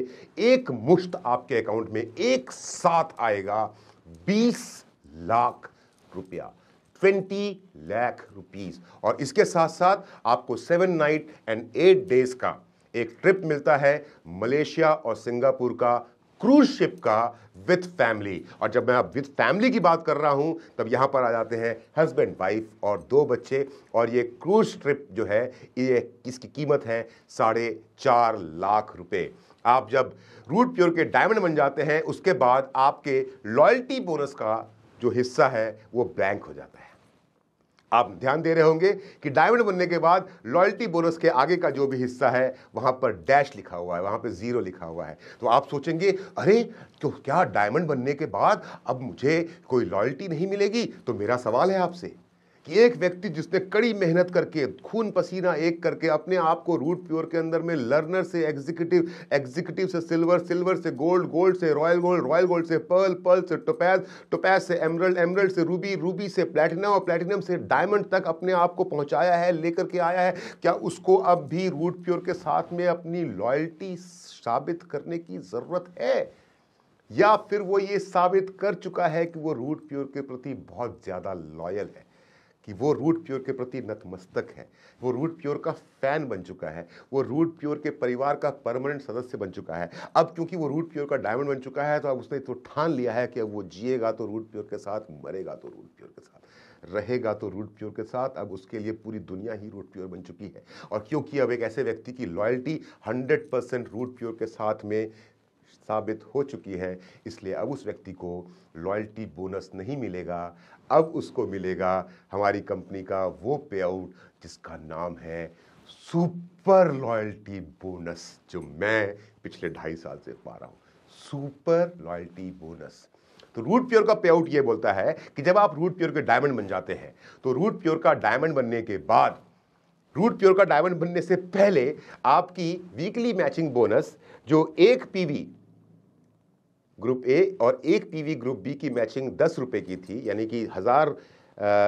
एक मुश्त आपके अकाउंट में एक साथ आएगा 20 लाख रुपया, 20 लाख रुपीस। और इसके साथ साथ आपको 7 नाइट एंड 8 डेज का एक ट्रिप मिलता है मलेशिया और सिंगापुर का क्रूज शिप का विद फैमिली। और जब मैं अब विद फैमिली की बात कर रहा हूं तब यहां पर आ जाते हैं हस्बैंड, वाइफ और 2 बच्चे। और ये क्रूज ट्रिप जो है ये इसकी कीमत है 4.5 लाख रुपए। आप जब रूट प्योर के डायमंड बन जाते हैं उसके बाद आपके लॉयल्टी बोनस का जो हिस्सा है वो ब्लैंक हो जाता है। आप ध्यान दे रहे होंगे कि डायमंड बनने के बाद लॉयल्टी बोनस के आगे का जो भी हिस्सा है वहां पर डैश लिखा हुआ है, वहां पर 0 लिखा हुआ है। तो आप सोचेंगे अरे तो क्या डायमंड बनने के बाद अब मुझे कोई लॉयल्टी नहीं मिलेगी? तो मेरा सवाल है आपसे कि एक व्यक्ति जिसने कड़ी मेहनत करके खून पसीना एक करके अपने आप को रूट प्योर के अंदर में लर्नर से एग्जीक्यूटिव, एग्जीक्यूटिव से सिल्वर, सिल्वर से गोल्ड, गोल्ड से रॉयल गोल्ड, रॉयल गोल्ड से पर्ल, पर्ल से टोपैज, टोपैज से एमरल्ड, एमरल्ड से रूबी, रूबी से प्लैटिनम और प्लैटिनम से डायमंड तक अपने आप को पहुंचाया है, लेकर के आया है, क्या उसको अब भी रूट प्योर के साथ में अपनी लॉयल्टी साबित करने की जरूरत है? या फिर वो ये साबित कर चुका है कि वो रूट प्योर के प्रति बहुत ज्यादा लॉयल है, कि वो रूट प्योर के प्रति नतमस्तक है, वो रूट प्योर का फैन बन चुका है, वो रूट प्योर के परिवार का परमानेंट सदस्य बन चुका है? अब क्योंकि वो रूट प्योर का डायमंड बन चुका है तो अब उसने तो ठान लिया है कि अब वो जिएगा तो रूट प्योर के साथ, मरेगा तो रूट प्योर के साथ, रहेगा तो रूट प्योर के साथ। अब उसके लिए पूरी दुनिया ही रूट प्योर बन चुकी है। और क्योंकि अब एक ऐसे व्यक्ति की लॉयल्टी 100% रूट प्योर के साथ में साबित हो चुकी है, इसलिए अब उस व्यक्ति को लॉयल्टी बोनस नहीं मिलेगा। अब उसको मिलेगा हमारी कंपनी का वो पे आउट जिसका नाम है सुपर लॉयल्टी बोनस, जो मैं पिछले 2.5 साल से पा रहा हूं, सुपर लॉयल्टी बोनस। तो रूट प्योर का पे आउट ये बोलता है कि जब आप रूट प्योर के डायमंड बन जाते हैं तो रूट प्योर का डायमंड बनने के बाद, रूट प्योर का डायमंड बनने से पहले आपकी वीकली मैचिंग बोनस जो एक पीवी ग्रुप ए और एक पीवी ग्रुप बी की मैचिंग 10 रुपए की थी, यानी कि 1000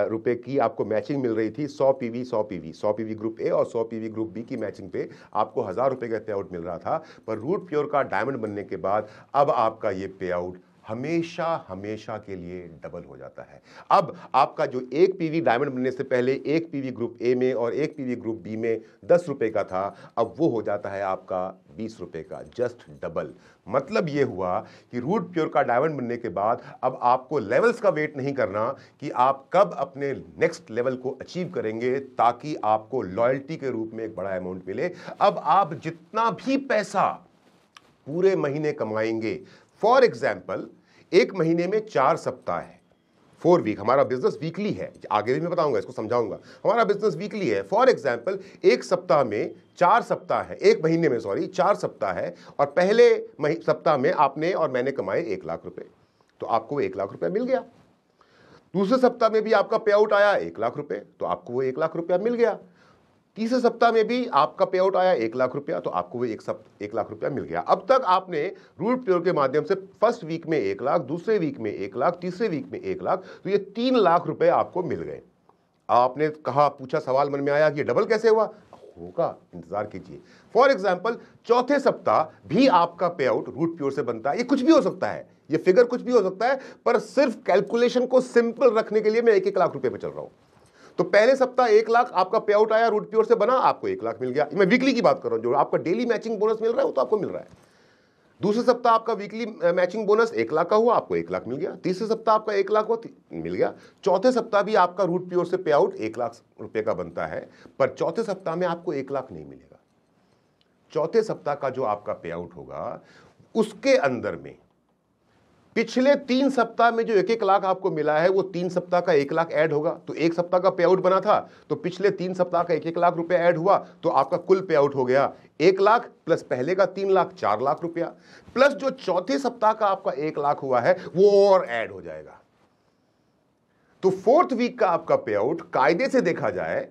रुपए की आपको मैचिंग मिल रही थी। 100 पीवी 100 पीवी 100 पीवी ग्रुप ए और 100 पीवी ग्रुप बी की मैचिंग पे आपको 1000 रुपए का पे आउट मिल रहा था। पर रूट प्योर का डायमंड बनने के बाद अब आपका ये पे आउट हमेशा हमेशा के लिए डबल हो जाता है। अब आपका जो एक पीवी डायमंड बनने से पहले एक पीवी ग्रुप ए में और एक पीवी ग्रुप बी में 10 रुपए का था, अब वो हो जाता है आपका 20 रुपए का, जस्ट डबल। मतलब ये हुआ कि रूट प्योर का डायमंड बनने के बाद अब आपको लेवल्स का वेट नहीं करना कि आप कब अपने नेक्स्ट लेवल को अचीव करेंगे ताकि आपको लॉयल्टी के रूप में एक बड़ा अमाउंट मिले। अब आप जितना भी पैसा पूरे महीने कमाएंगे, फॉर एग्जाम्पल एक महीने में 4 सप्ताह है, 4 वीक, हमारा बिजनेस वीकली है, आगे भी मैं बताऊंगा, इसको समझाऊंगा। हमारा बिजनेस वीकली है। फॉर एग्जांपल एक सप्ताह में 4 सप्ताह है, एक महीने में 4 सप्ताह है, और पहले सप्ताह में आपने और मैंने कमाए 1 लाख रुपए, तो आपको 1 लाख रुपया मिल गया। दूसरे सप्ताह में भी आपका पे आउट आया 1 लाख रुपए, तो आपको वो 1 लाख रुपया मिल गया। तीसरे सप्ताह में भी आपका पे आउट आया 1 लाख रुपया, तो आपको वो 1 लाख रुपया मिल गया। अब तक आपने रूट प्योर के माध्यम से फर्स्ट वीक में 1 लाख, दूसरे वीक में 1 लाख, तीसरे वीक में 1 लाख, तो ये 3 लाख रुपए आपको मिल गए। आपने कहा, पूछा, सवाल मन में आया कि डबल कैसे हुआ? होगा, इंतजार कीजिए। फॉर एग्जाम्पल चौथे सप्ताह भी आपका पे आउट रूट प्योर से बनता है। ये कुछ भी हो सकता है, ये फिगर कुछ भी हो सकता है, पर सिर्फ कैलकुलेशन को सिंपल रखने के लिए मैं 1-1 लाख रुपए पे चल रहा हूं। तो पहले सप्ताह 1 लाख आपका पे आउट आया, रूट प्योर से बना, आपको 1 लाख मिल गया। मैं वीकली की बात कर रहा हूं, जो आपका डेली मैचिंग बोनस मिल रहा है वो तो आपको मिल रहा है। दूसरे सप्ताह आपका वीकली मैचिंग बोनस 1 लाख का हुआ, आपको 1 लाख मिल गया। तीसरे सप्ताह आपका 1 लाख हुआ, मिल गया। चौथे सप्ताह भी आपका रूट प्योर से पे आउट 1 लाख रुपए का बनता है, पर चौथे सप्ताह में आपको 1 लाख नहीं मिलेगा। चौथे सप्ताह का जो आपका पे आउट होगा, उसके अंदर में पिछले 3 सप्ताह में जो 1-1 लाख आपको मिला है, वो 3 सप्ताह का 1 लाख ऐड होगा। तो एक सप्ताह का पे आउट बना था, तो पिछले 3 सप्ताह का 1-1 लाख रुपए ऐड हुआ, तो आपका कुल पे आउट हो गया 1 लाख प्लस पहले का 3 लाख, 4 लाख रुपया, प्लस जो चौथे सप्ताह का आपका 1 लाख हुआ है वो और ऐड हो जाएगा। तो फोर्थ वीक का आपका पे आउट कायदे से देखा जाए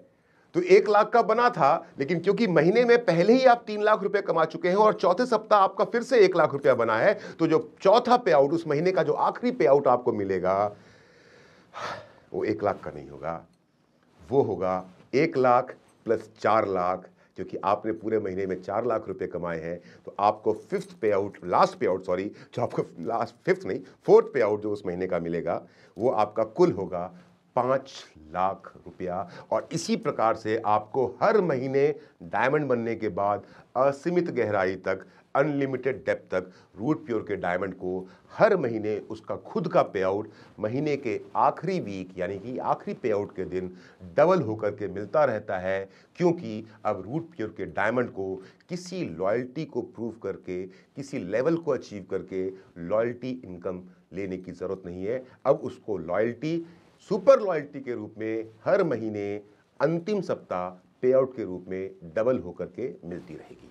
तो 1 लाख का बना था, लेकिन क्योंकि महीने में पहले ही आप 3 लाख रुपए कमा चुके हैं और चौथे सप्ताह आपका फिर से 1 लाख रुपया बना है, तो जो चौथा पे आउट, उस महीने का जो आखिरी पे आउट आपको मिलेगा, वो 1 लाख का नहीं होगा, वो होगा 1 लाख प्लस 4 लाख, क्योंकि आपने पूरे महीने में 4 लाख रुपए कमाए हैं। तो आपको फोर्थ पे आउट जो उस महीने का मिलेगा, वो आपका कुल होगा 5 लाख रुपया। और इसी प्रकार से आपको हर महीने डायमंड बनने के बाद असीमित गहराई तक, अनलिमिटेड डेप्थ तक रूट प्योर के डायमंड को हर महीने उसका खुद का पे आउट महीने के आखिरी वीक, यानी कि आखिरी पे आउट के दिन डबल होकर के मिलता रहता है। क्योंकि अब रूट प्योर के डायमंड को किसी लॉयल्टी को प्रूव करके, किसी लेवल को अचीव करके लॉयल्टी इनकम लेने की जरूरत नहीं है। अब उसको लॉयल्टी, सुपर लॉयल्टी के रूप में हर महीने अंतिम सप्ताह पे आउट के रूप में डबल होकर के मिलती रहेगी।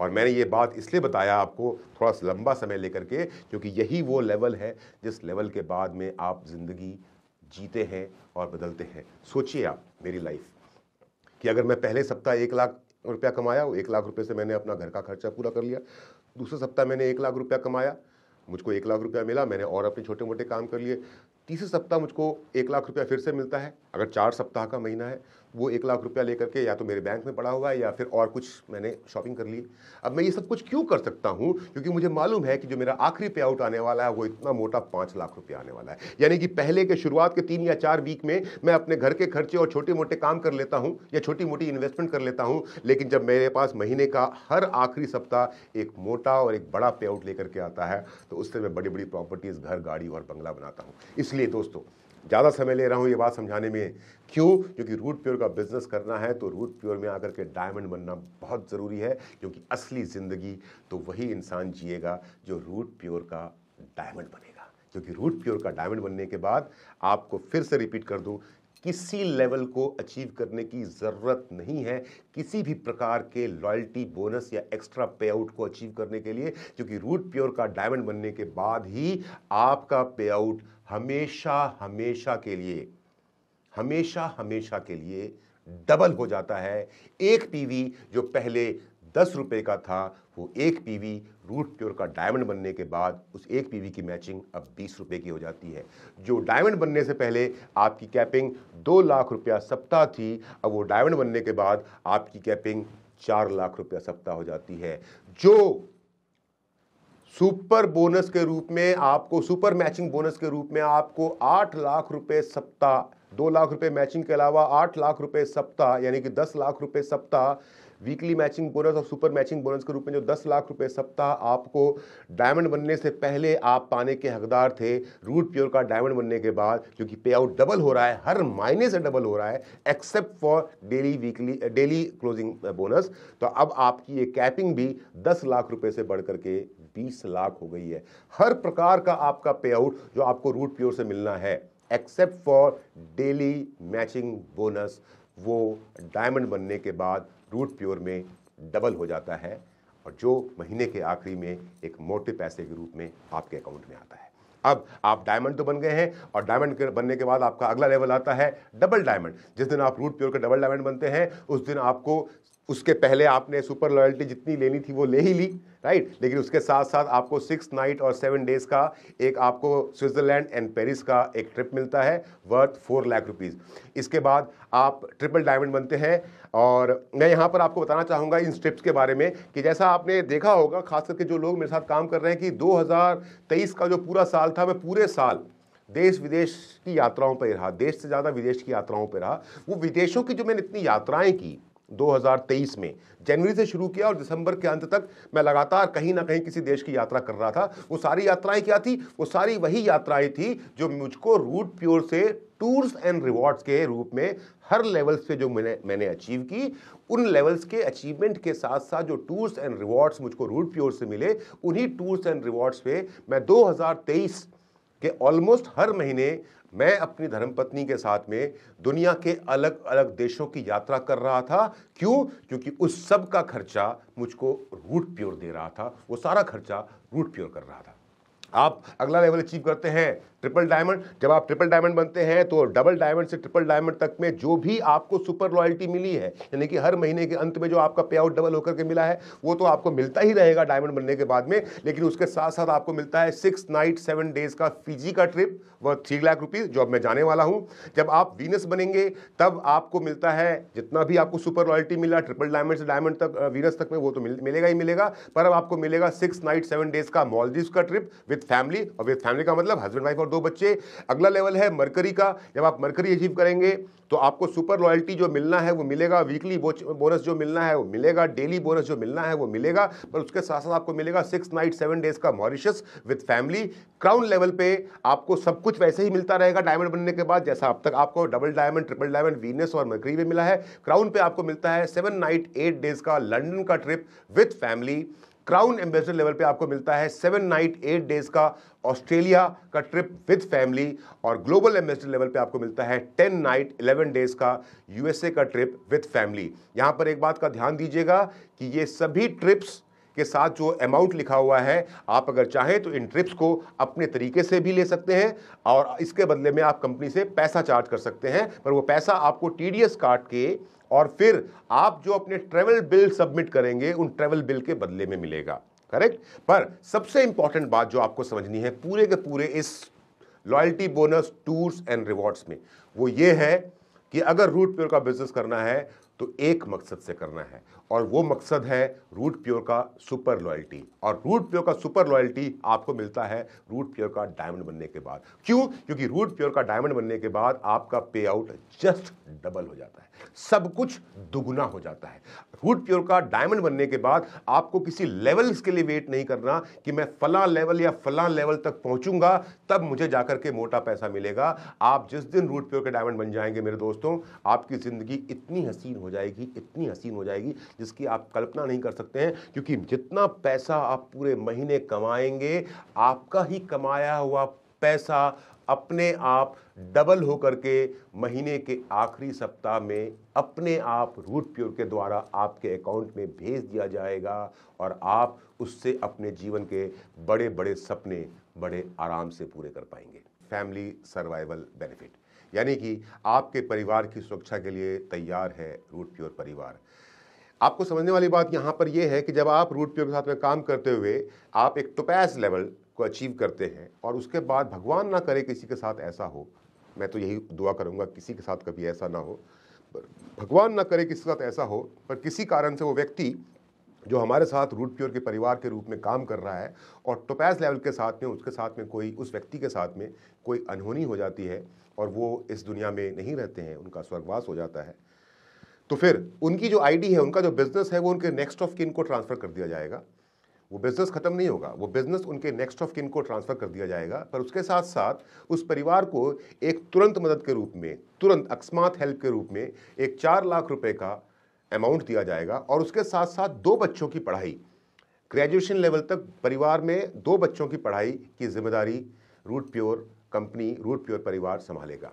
और मैंने ये बात इसलिए बताया आपको थोड़ा सा लंबा समय लेकर के, क्योंकि यही वो लेवल है जिस लेवल के बाद में आप जिंदगी जीते हैं और बदलते हैं। सोचिए आप मेरी लाइफ कि अगर मैं पहले सप्ताह 1 लाख रुपया कमाया, वो 1 लाख रुपए से मैंने अपना घर का खर्चा पूरा कर लिया। दूसरे सप्ताह मैंने 1 लाख रुपया कमाया, मुझको 1 लाख रुपया मिला, मैंने और अपने छोटे मोटे काम कर लिए। तीसरे सप्ताह मुझको 1 लाख रुपया फिर से मिलता है। अगर 4 सप्ताह का महीना है, वो 1 लाख रुपया लेकर के या तो मेरे बैंक में पड़ा हुआ है या फिर और कुछ मैंने शॉपिंग कर ली। अब मैं ये सब कुछ क्यों कर सकता हूं? क्योंकि मुझे मालूम है कि जो मेरा आखिरी पे आउट आने वाला है वो इतना मोटा 5 लाख रुपया आने वाला है। यानी कि पहले के शुरुआत के 3 या 4 वीक में मैं अपने घर के खर्चे और छोटे मोटे काम कर लेता हूं या छोटी मोटी इन्वेस्टमेंट कर लेता हूं, लेकिन जब मेरे पास महीने का हर आखिरी सप्ताह एक मोटा और एक बड़ा पे आउट लेकर के आता है, तो उससे मैं बड़ी बड़ी प्रॉपर्टीज, घर, गाड़ी और बंगला बनाता हूं। इसलिए दोस्तों, ज़्यादा समय ले रहा हूं ये बात समझाने में, क्यों? क्योंकि रूट प्योर का बिजनेस करना है तो रूट प्योर में आकर के डायमंड बनना बहुत ज़रूरी है। क्योंकि असली ज़िंदगी तो वही इंसान जिएगा जो रूट प्योर का डायमंड बनेगा। क्योंकि रूट प्योर का डायमंड बनने के बाद आपको फिर से रिपीट कर दूं, किसी लेवल को अचीव करने की ज़रूरत नहीं है किसी भी प्रकार के लॉयल्टी बोनस या एक्स्ट्रा पे आउट को अचीव करने के लिए। क्योंकि रूट प्योर का डायमंड बनने के बाद ही आपका पे आउट हमेशा हमेशा के लिए डबल हो जाता है। एक पीवी जो पहले 10 रुपए का था, वो एक पीवी रूट प्योर का डायमंड बनने के बाद उस एक पीवी की मैचिंग अब 20 रुपए की हो जाती है। जो डायमंड बनने से पहले आपकी कैपिंग 2 लाख रुपया सप्ताह थी, अब वो डायमंड बनने के बाद आपकी कैपिंग 4 लाख रुपया सप्ताह हो जाती है। जो सुपर बोनस के रूप में आपको, सुपर मैचिंग बोनस के रूप में आपको 8 लाख रुपए सप्ताह, 2 लाख रुपए मैचिंग के अलावा 8 लाख रुपए सप्ताह, यानी कि 10 लाख रुपए सप्ताह वीकली मैचिंग बोनस और सुपर मैचिंग बोनस के रूप में जो 10 लाख रुपए सप्ताह आपको डायमंड बनने से पहले आप पाने के हकदार थे, रूट प्योर का डायमंड बनने के बाद क्योंकि पे आउट डबल हो रहा है, हर महीने से डबल हो रहा है except for daily closing bonus, तो अब आपकी ये कैपिंग भी 10 लाख रुपए से बढ़कर के 20 लाख हो गई है। हर प्रकार का आपका पे आउट जो आपको रूट प्योर से मिलना है except for daily matching bonus, वो डायमंड बनने के बाद रूट प्योर में डबल हो जाता है और जो महीने के आखिरी में एक मोटे पैसे के रूप में आपके अकाउंट में आता है। अब आप डायमंड तो बन गए हैं और डायमंड के बनने के बाद आपका अगला लेवल आता है डबल डायमंड। जिस दिन आप रूट प्योर के डबल डायमंड बनते हैं उस दिन आपको, उसके पहले आपने सुपर लॉयल्टी जितनी लेनी थी वो ले ही ली, राइट, लेकिन उसके साथ साथ आपको 6 नाइट और 7 डेज का एक आपको स्विट्जरलैंड एंड पेरिस का एक ट्रिप मिलता है वर्थ 4 लाख रुपीस। इसके बाद आप ट्रिपल डायमंड बनते हैं और मैं यहाँ पर आपको बताना चाहूँगा इन ट्रिप्स के बारे में कि जैसा आपने देखा होगा, खास करके जो लोग मेरे साथ काम कर रहे हैं, कि 2023 का जो पूरा साल था, मैं पूरे साल देश विदेश की यात्राओं पर रहा, देश से ज़्यादा विदेश की यात्राओं पर रहा। वो विदेशों की जो मैंने इतनी यात्राएं की 2023 में, जनवरी से शुरू किया और दिसंबर के अंत तक मैं लगातार कहीं ना कहीं किसी देश की यात्रा कर रहा था। वो सारी यात्राएं क्या थी? वो सारी वही यात्राएं थी जो मुझको रूट प्योर से टूर्स एंड रिवॉर्ड्स के रूप में हर लेवल्स पे जो मैंने अचीव की, उन लेवल्स के अचीवमेंट के साथ साथ जो टूर्स एंड रिवॉर्ड्स मुझको रूट प्योर से मिले, उन्हीं टूर्स एंड रिवॉर्ड्स पे मैं 2023 के ऑलमोस्ट हर महीने मैं अपनी धर्मपत्नी के साथ में दुनिया के अलग अलग देशों की यात्रा कर रहा था। क्यों? क्योंकि उस सब का खर्चा मुझको रूट प्योर दे रहा था, वो सारा खर्चा रूट प्योर कर रहा था। आप अगला लेवल अचीव करते हैं ट्रिपल डायमंड। जब आप ट्रिपल डायमंड बनते हैं तो डबल डायमंड से ट्रिपल डायमंड तक में जो भी आपको सुपर लॉयल्टी मिली है, यानी कि हर महीने के अंत में जो आपका पे आउट डबल होकर के मिला है, वो तो आपको मिलता ही रहेगा डायमंड बनने के बाद में, लेकिन उसके साथ साथ आपको मिलता है 6 नाइट 7 डेज का फिजी का ट्रिप वह 3 लाख रुपीज, जो अब मैं जाने वाला हूं। जब आप वीनस बनेंगे तब आपको मिलता है जितना भी आपको सुपर लॉयल्टी मिला ट्रिपल डायमंड से डायमंड तक, वीनस तक में, वो तो मिलेगा ही मिलेगा, पर अब आपको मिलेगा 6 नाइट 7 डेज का मालदीव्स का ट्रिप विद फैमिली, और विद फैमिली का मतलब हस्बैंड वाइफ और 2 बच्चे। अगला लेवल है मरकरी का। जब आप मरकरी अचीव करेंगे तो आपको सुपर लॉयल्टी जो मिलना है वो मिलेगा, वीकली बोनस जो मिलना है वो मिलेगा, डेली बोनस जो मिलना है वो मिलेगा, पर उसके साथ साथ आपको मिलेगा 6 नाइट 7 डेज का Mauritius with family. Crown level पे आपको सब कुछ वैसे ही मिलता रहेगा डायमंड बनने के बाद, जैसा अब तक आपको double diamond, triple diamond, Venus और मरकरी में मिला है। क्राउन पे आपको मिलता है 7 नाइट 8 डेज का लंदन का trip with family. Crown ambassador level पे आपको मिलता है 7 नाइट 8 डेज का ऑस्ट्रेलिया का ट्रिप विद फैमिली, और ग्लोबल एम्बेसडर लेवल पे आपको मिलता है 10 नाइट 11 डेज का यूएसए का ट्रिप विद फैमिली। यहां पर एक बात का ध्यान दीजिएगा कि ये सभी ट्रिप्स के साथ जो अमाउंट लिखा हुआ है, आप अगर चाहें तो इन ट्रिप्स को अपने तरीके से भी ले सकते हैं और इसके बदले में आप कंपनी से पैसा चार्ज कर सकते हैं, पर वो पैसा आपको टीडीएस काट के और फिर आप जो अपने ट्रेवल बिल सबमिट करेंगे उन ट्रेवल बिल के बदले में मिलेगा, करेक्ट। पर सबसे इंपॉर्टेंट बात जो आपको समझनी है पूरे के पूरे इस loyalty bonus tours and rewards में, वो ये है कि अगर रूट प्योर का बिजनेस करना है तो एक मकसद से करना है, और वो मकसद है रूट प्योर का सुपर लॉयल्टी। और रूट प्योर का सुपर लॉयल्टी आपको मिलता है रूट प्योर का डायमंड बनने के बाद। क्यों? क्योंकि रूट प्योर का डायमंड बनने के बाद आपका पे आउट जस्ट डबल हो जाता है, सब कुछ दुगुना हो जाता है। रूट प्योर का डायमंड बनने के बाद आपको किसी लेवल के लिए वेट नहीं करना कि मैं फलां लेवल या फलां लेवल तक पहुंचूंगा तब मुझे जाकर के मोटा पैसा मिलेगा। आप जिस दिन रूट प्योर के डायमंड बन जाएंगे मेरे दोस्तों, आपकी जिंदगी इतनी हसीन हो जाएगी, इतनी हसीन हो जाएगी जिसकी आप कल्पना नहीं कर सकते हैं। क्योंकि जितना पैसा आप पूरे महीने कमाएंगे, आपका ही कमाया हुआ पैसा अपने आप डबल होकर के महीने के आखिरी सप्ताह में अपने आप रूट प्योर के द्वारा आपके अकाउंट में भेज दिया जाएगा, और आप उससे अपने जीवन के बड़े बड़े सपने बड़े आराम से पूरे कर पाएंगे। फैमिली सर्वाइवल बेनिफिट, यानी कि आपके परिवार की सुरक्षा के लिए तैयार है रूट प्योर परिवार। आपको समझने वाली बात यहाँ पर यह है कि जब आप रूट प्योर के साथ में काम करते हुए आप एक टोपैज लेवल को अचीव करते हैं, और उसके बाद भगवान ना करे किसी के साथ ऐसा हो, मैं तो यही दुआ करूँगा किसी के साथ कभी ऐसा ना हो, भगवान ना करे किसी के साथ ऐसा हो, पर किसी कारण से वो व्यक्ति जो हमारे साथ रूट प्योर के परिवार के रूप में काम कर रहा है और टोपैज लेवल के साथ में उसके साथ में कोई, उस व्यक्ति के साथ में कोई अनहोनी हो जाती है और वो इस दुनिया में नहीं रहते हैं, उनका स्वर्गवास हो जाता है, तो फिर उनकी जो आईडी है, उनका जो बिजनेस है, वो उनके नेक्स्ट ऑफ किन को ट्रांसफर कर दिया जाएगा। वो बिजनेस खत्म नहीं होगा, वो बिजनेस उनके नेक्स्ट ऑफ किन को ट्रांसफर कर दिया जाएगा, पर उसके साथ साथ उस परिवार को एक तुरंत मदद के रूप में, तुरंत अकस्मात हेल्प के रूप में एक 4 लाख रुपए का अमाउंट दिया जाएगा, और उसके साथ साथ 2 बच्चों की पढ़ाई, ग्रेजुएशन लेवल तक परिवार में 2 बच्चों की पढ़ाई की जिम्मेदारी root pure company root pure परिवार संभालेगा।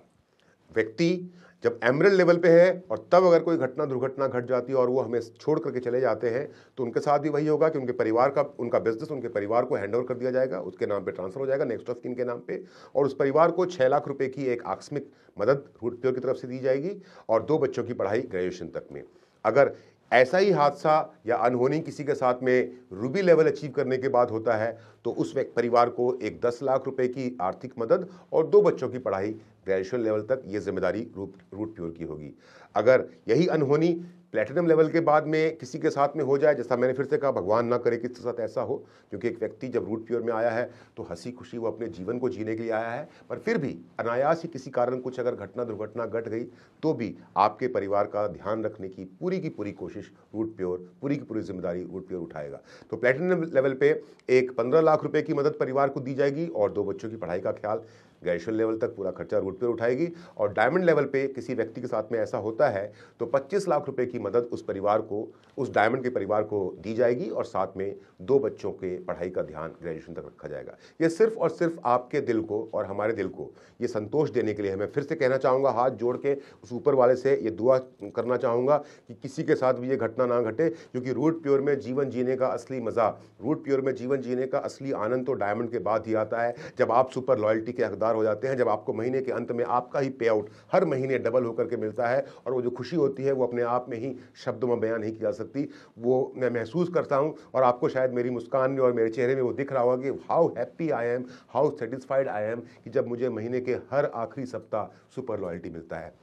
व्यक्ति जब एमरल्ड लेवल पे है और तब अगर कोई घटना दुर्घटना घट जाती है और वो हमें छोड़ करके चले जाते हैं तो उनके साथ भी वही होगा कि उनके परिवार का, उनका बिजनेस उनके परिवार को हैंड ओवर कर दिया जाएगा, उसके नाम पे ट्रांसफर हो जाएगा नेक्स्ट ऑफ किन के नाम पे, और उस परिवार को 6 लाख रुपए की एक आकस्मिक मदद रूट प्योर की तरफ से दी जाएगी और 2 बच्चों की पढ़ाई ग्रेजुएशन तक में। अगर ऐसा ही हादसा या अनहोनी किसी के साथ में रूबी लेवल अचीव करने के बाद होता है तो उस परिवार को एक 10 लाख रुपए की आर्थिक मदद और 2 बच्चों की पढ़ाई ग्रेजुएशन लेवल तक, ये जिम्मेदारी रूट प्योर की होगी। अगर यही अनहोनी प्लेटिनम लेवल के बाद में किसी के साथ में हो जाए, जैसा मैंने फिर से कहा, भगवान ना करे किसी के साथ ऐसा हो, क्योंकि एक व्यक्ति जब रूट प्योर में आया है तो हंसी खुशी वो अपने जीवन को जीने के लिए आया है, पर फिर भी अनायास ही किसी कारण कुछ अगर घटना दुर्घटना घट गई तो भी आपके परिवार का ध्यान रखने की पूरी कोशिश रूट प्योर, पूरी की पूरी जिम्मेदारी रूट प्योर उठाएगा। तो प्लेटिनम लेवल पे एक 15 लाख रुपए की मदद परिवार को दी जाएगी और 2 बच्चों की पढ़ाई का ख्याल ग्रेजुएशन लेवल तक पूरा खर्चा रूट प्योर उठाएगी। और डायमंड लेवल पे किसी व्यक्ति के साथ में ऐसा होता है तो 25 लाख रुपए की मदद उस परिवार को, उस डायमंड के परिवार को दी जाएगी और साथ में 2 बच्चों के पढ़ाई का ध्यान ग्रेजुएशन तक रखा जाएगा। ये सिर्फ और सिर्फ आपके दिल को और हमारे दिल को ये संतोष देने के लिए मैं फिर से कहना चाहूँगा, हाथ जोड़ के उस ऊपर वाले से ये दुआ करना चाहूँगा कि किसी के साथ भी ये घटना ना घटे, क्योंकि रूट प्योर में जीवन जीने का असली मज़ा, रूट प्योर में जीवन जीने का असली आनंद तो डायमंड के बाद ही आता है, जब आप सुपर लॉयल्टी के हकदार हो जाते हैं, जब आपको महीने के अंत में आपका ही पे आउट हर महीने डबल होकर के मिलता है और वो जो खुशी होती है वो अपने आप में ही शब्दों में बयान नहीं की जा सकती। वो मैं महसूस करता हूँ और आपको शायद मेरी मुस्कान में और मेरे चेहरे में वो दिख रहा होगा कि how happy I am, how satisfied I am, कि जब मुझे महीने के हर आखिरी सप्ताह सुपर लॉयल्टी मिलता है।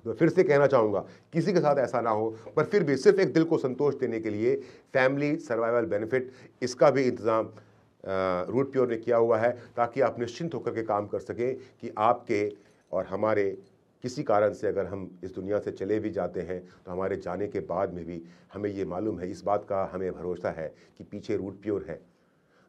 तो फिर से कहना चाहूँगा, किसी के साथ ऐसा ना हो, पर फिर भी सिर्फ एक दिल को संतोष देने के लिए फैमिली सर्वाइवल बेनिफिट, इसका भी इंतज़ाम रूट प्योर ने किया हुआ है, ताकि आप निश्चिंत होकर के काम कर सकें कि आपके और हमारे किसी कारण से अगर हम इस दुनिया से चले भी जाते हैं तो हमारे जाने के बाद में भी हमें ये मालूम है, इस बात का हमें भरोसा है कि पीछे रूट प्योर है,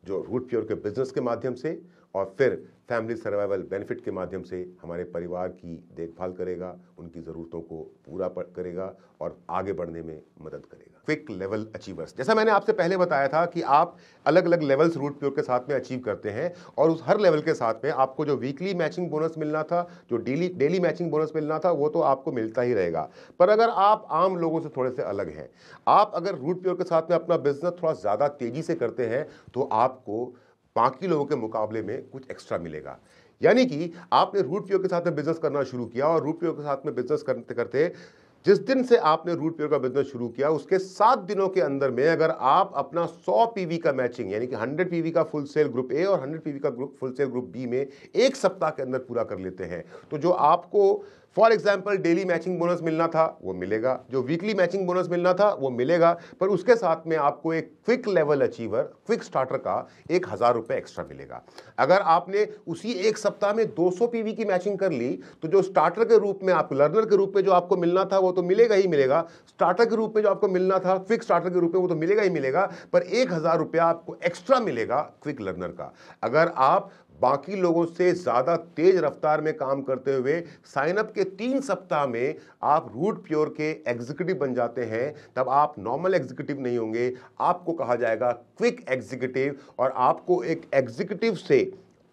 जो रूट प्योर के बिजनेस के माध्यम से और फिर फैमिली सर्वाइवल बेनिफिट के माध्यम से हमारे परिवार की देखभाल करेगा, उनकी ज़रूरतों को पूरा करेगा और आगे बढ़ने में मदद करेगा। क्विक लेवल अचीवर्स, जैसा मैंने आपसे पहले बताया था कि आप अलग अलग लेवल्स रूट प्योर के साथ में अचीव करते हैं और उस हर लेवल के साथ में आपको जो वीकली मैचिंग बोनस मिलना था, जो डेली मैचिंग बोनस मिलना था, वो तो आपको मिलता ही रहेगा। पर अगर आप आम लोगों से थोड़े से अलग हैं, आप अगर रूट प्योर के साथ में अपना बिजनेस थोड़ा ज़्यादा तेज़ी से करते हैं तो आपको बाकी लोगों के मुकाबले में कुछ एक्स्ट्रा मिलेगा। यानी कि आपने रूट प्योर के साथ में बिजनेस करना शुरू किया और रूट प्योर के साथ में बिजनेस करते करते जिस दिन से आपने रूट प्योर का बिजनेस शुरू किया उसके 7 दिनों के अंदर में अगर आप अपना 100 पीवी का मैचिंग, यानी कि 100 पीवी का फुल सेल ग्रुप ए और 100 पीवी का फुल सेल ग्रुप बी में एक सप्ताह के अंदर पूरा कर लेते हैं, तो जो आपको for example daily matching bonus मिलना था वो मिलेगा, जो वीकली मैचिंग बोनस मिलना था वो मिलेगा, पर उसके साथ में आपको एक quick level achiever, quick starter का 1000 रुपये एक्स्ट्रा मिलेगा। अगर आपने उसी एक सप्ताह में 200 पीवी की मैचिंग कर ली तो जो स्टार्टर के रूप में, आप लर्नर के रूप में जो आपको मिलना था वो तो मिलेगा ही मिलेगा, स्टार्टर के रूप में जो आपको मिलना था क्विक स्टार्टर के रूप में वो तो मिलेगा ही मिलेगा, पर 1000 रुपया आपको एक्स्ट्रा मिलेगा क्विक लर्नर का। अगर आप बाकी लोगों से ज्यादा तेज रफ्तार में काम करते हुए साइन अप के 3 सप्ताह में आप रूट प्योर के एग्जीक्यूटिव बन जाते हैं, तब आप नॉर्मल एग्जीक्यूटिव नहीं होंगे, आपको कहा जाएगा क्विक एग्जीक्यूटिव और आपको एक एग्जीक्यूटिव से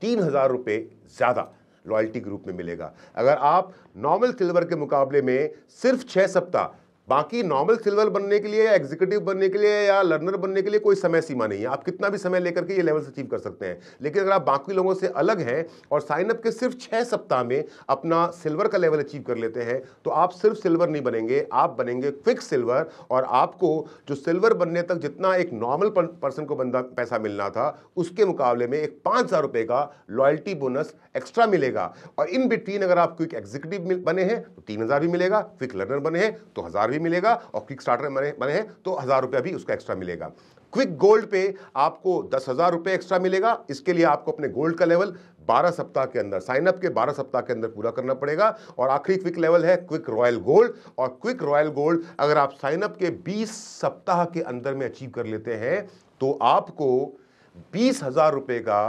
3000 रुपये ज्यादा लॉयल्टी के रूप में मिलेगा। अगर आप नॉर्मल सिल्वर के मुकाबले में सिर्फ 6 सप्ताह, बाकी नॉर्मल सिल्वर बनने के लिए या एग्जीक्यूटिव बनने के लिए या लर्नर बनने के लिए कोई समय सीमा नहीं है, आप कितना भी समय लेकर के ये लेवल्स अचीव कर सकते हैं। लेकिन अगर आप बाकी लोगों से अलग हैं और साइन अप के सिर्फ 6 सप्ताह में अपना सिल्वर का लेवल अचीव कर लेते हैं तो आप सिर्फ सिल्वर नहीं बनेंगे, आप बनेंगे क्विक सिल्वर, और आपको जो सिल्वर बनने तक जितना एक नॉर्मल पर्सन को पैसा मिलना था उसके मुकाबले में एक 5000 रुपये का लॉयल्टी बोनस एक्स्ट्रा मिलेगा। और इन बिटवीन अगर आप क्विक एग्जीक्यूटिव बने हैं तो 3000 भी मिलेगा, क्विक लर्नर बने हैं तो 1000 मिलेगा और क्विक स्टार्टर बने हैं तो 1000 रुपया भी उसका एक्स्ट्रा मिलेगा। क्विक गोल्ड पे आपको 10,000 रुपए एक्स्ट्रा मिलेगा। इसके लिए आपको अपने गोल्ड का लेवल 12 सप्ताह के अंदर, साइन अप के 12 सप्ताह के अंदर पूरा करना पड़ेगा। और आखिरी क्विक लेवल है क्विक रॉयल गोल्ड, और क्विक रॉयल गोल्ड अगर आप साइन अप के 20 सप्ताह के अंदर में अचीव कर लेते हैं तो आपको 20,000 रुपए का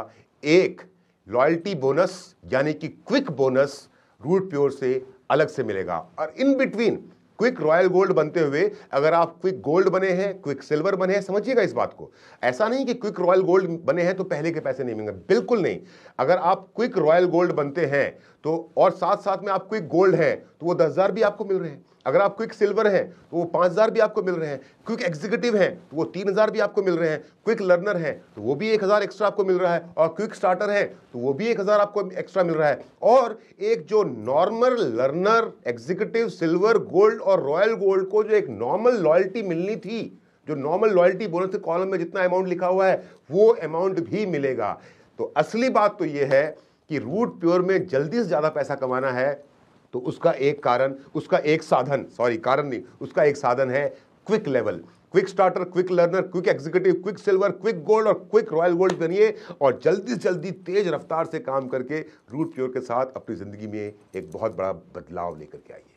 एक लॉयल्टी बोनस यानी कि क्विक बोनस रूट प्योर से अलग से मिलेगा। और in between quick royal gold बनते हुए अगर आप क्विक गोल्ड बने हैं, क्विक सिल्वर बने हैं, समझिएगा इस बात को। ऐसा नहीं कि क्विक रॉयल गोल्ड बने हैं तो पहले के पैसे नहीं मिलेंगे, बिल्कुल नहीं। अगर आप क्विक रॉयल गोल्ड बनते हैं तो और साथ साथ में आप क्विक गोल्ड हैं तो वो 10,000 भी आपको मिल रहे हैं। अगर आप क्विक सिल्वर हैं तो वो 5,000 भी आपको मिल रहे हैं। क्विक एग्जीक्यूटिव हैं तो वो 3,000 भी आपको मिल रहे हैं। क्विक लर्नर हैं तो वो भी 1,000 एक्स्ट्रा आपको मिल रहा है। और क्विक स्टार्टर है तो वो भी 1,000 आपको एक्स्ट्रा मिल रहा है। और एक जो normal learner, executive, silver, gold और रॉयल गोल्ड को जो एक नॉर्मल लॉयल्टी मिलनी थी, जो नॉर्मल लॉयल्टी बोनस के कॉलम में जितना अमाउंट लिखा हुआ है वो अमाउंट भी मिलेगा। तो असली बात तो ये है कि रूट प्योर में जल्दी से ज्यादा पैसा कमाना है तो उसका एक कारण, उसका एक साधन, सॉरी कारण नहीं, उसका एक साधन है quick level. Quick starter, quick learner, quick executive, quick silver, quick gold और क्विक रॉयल गोल्ड बनिए और जल्दी से जल्दी तेज रफ्तार से काम करके रूट प्योर के साथ अपनी जिंदगी में एक बहुत बड़ा बदलाव लेकर के आइए।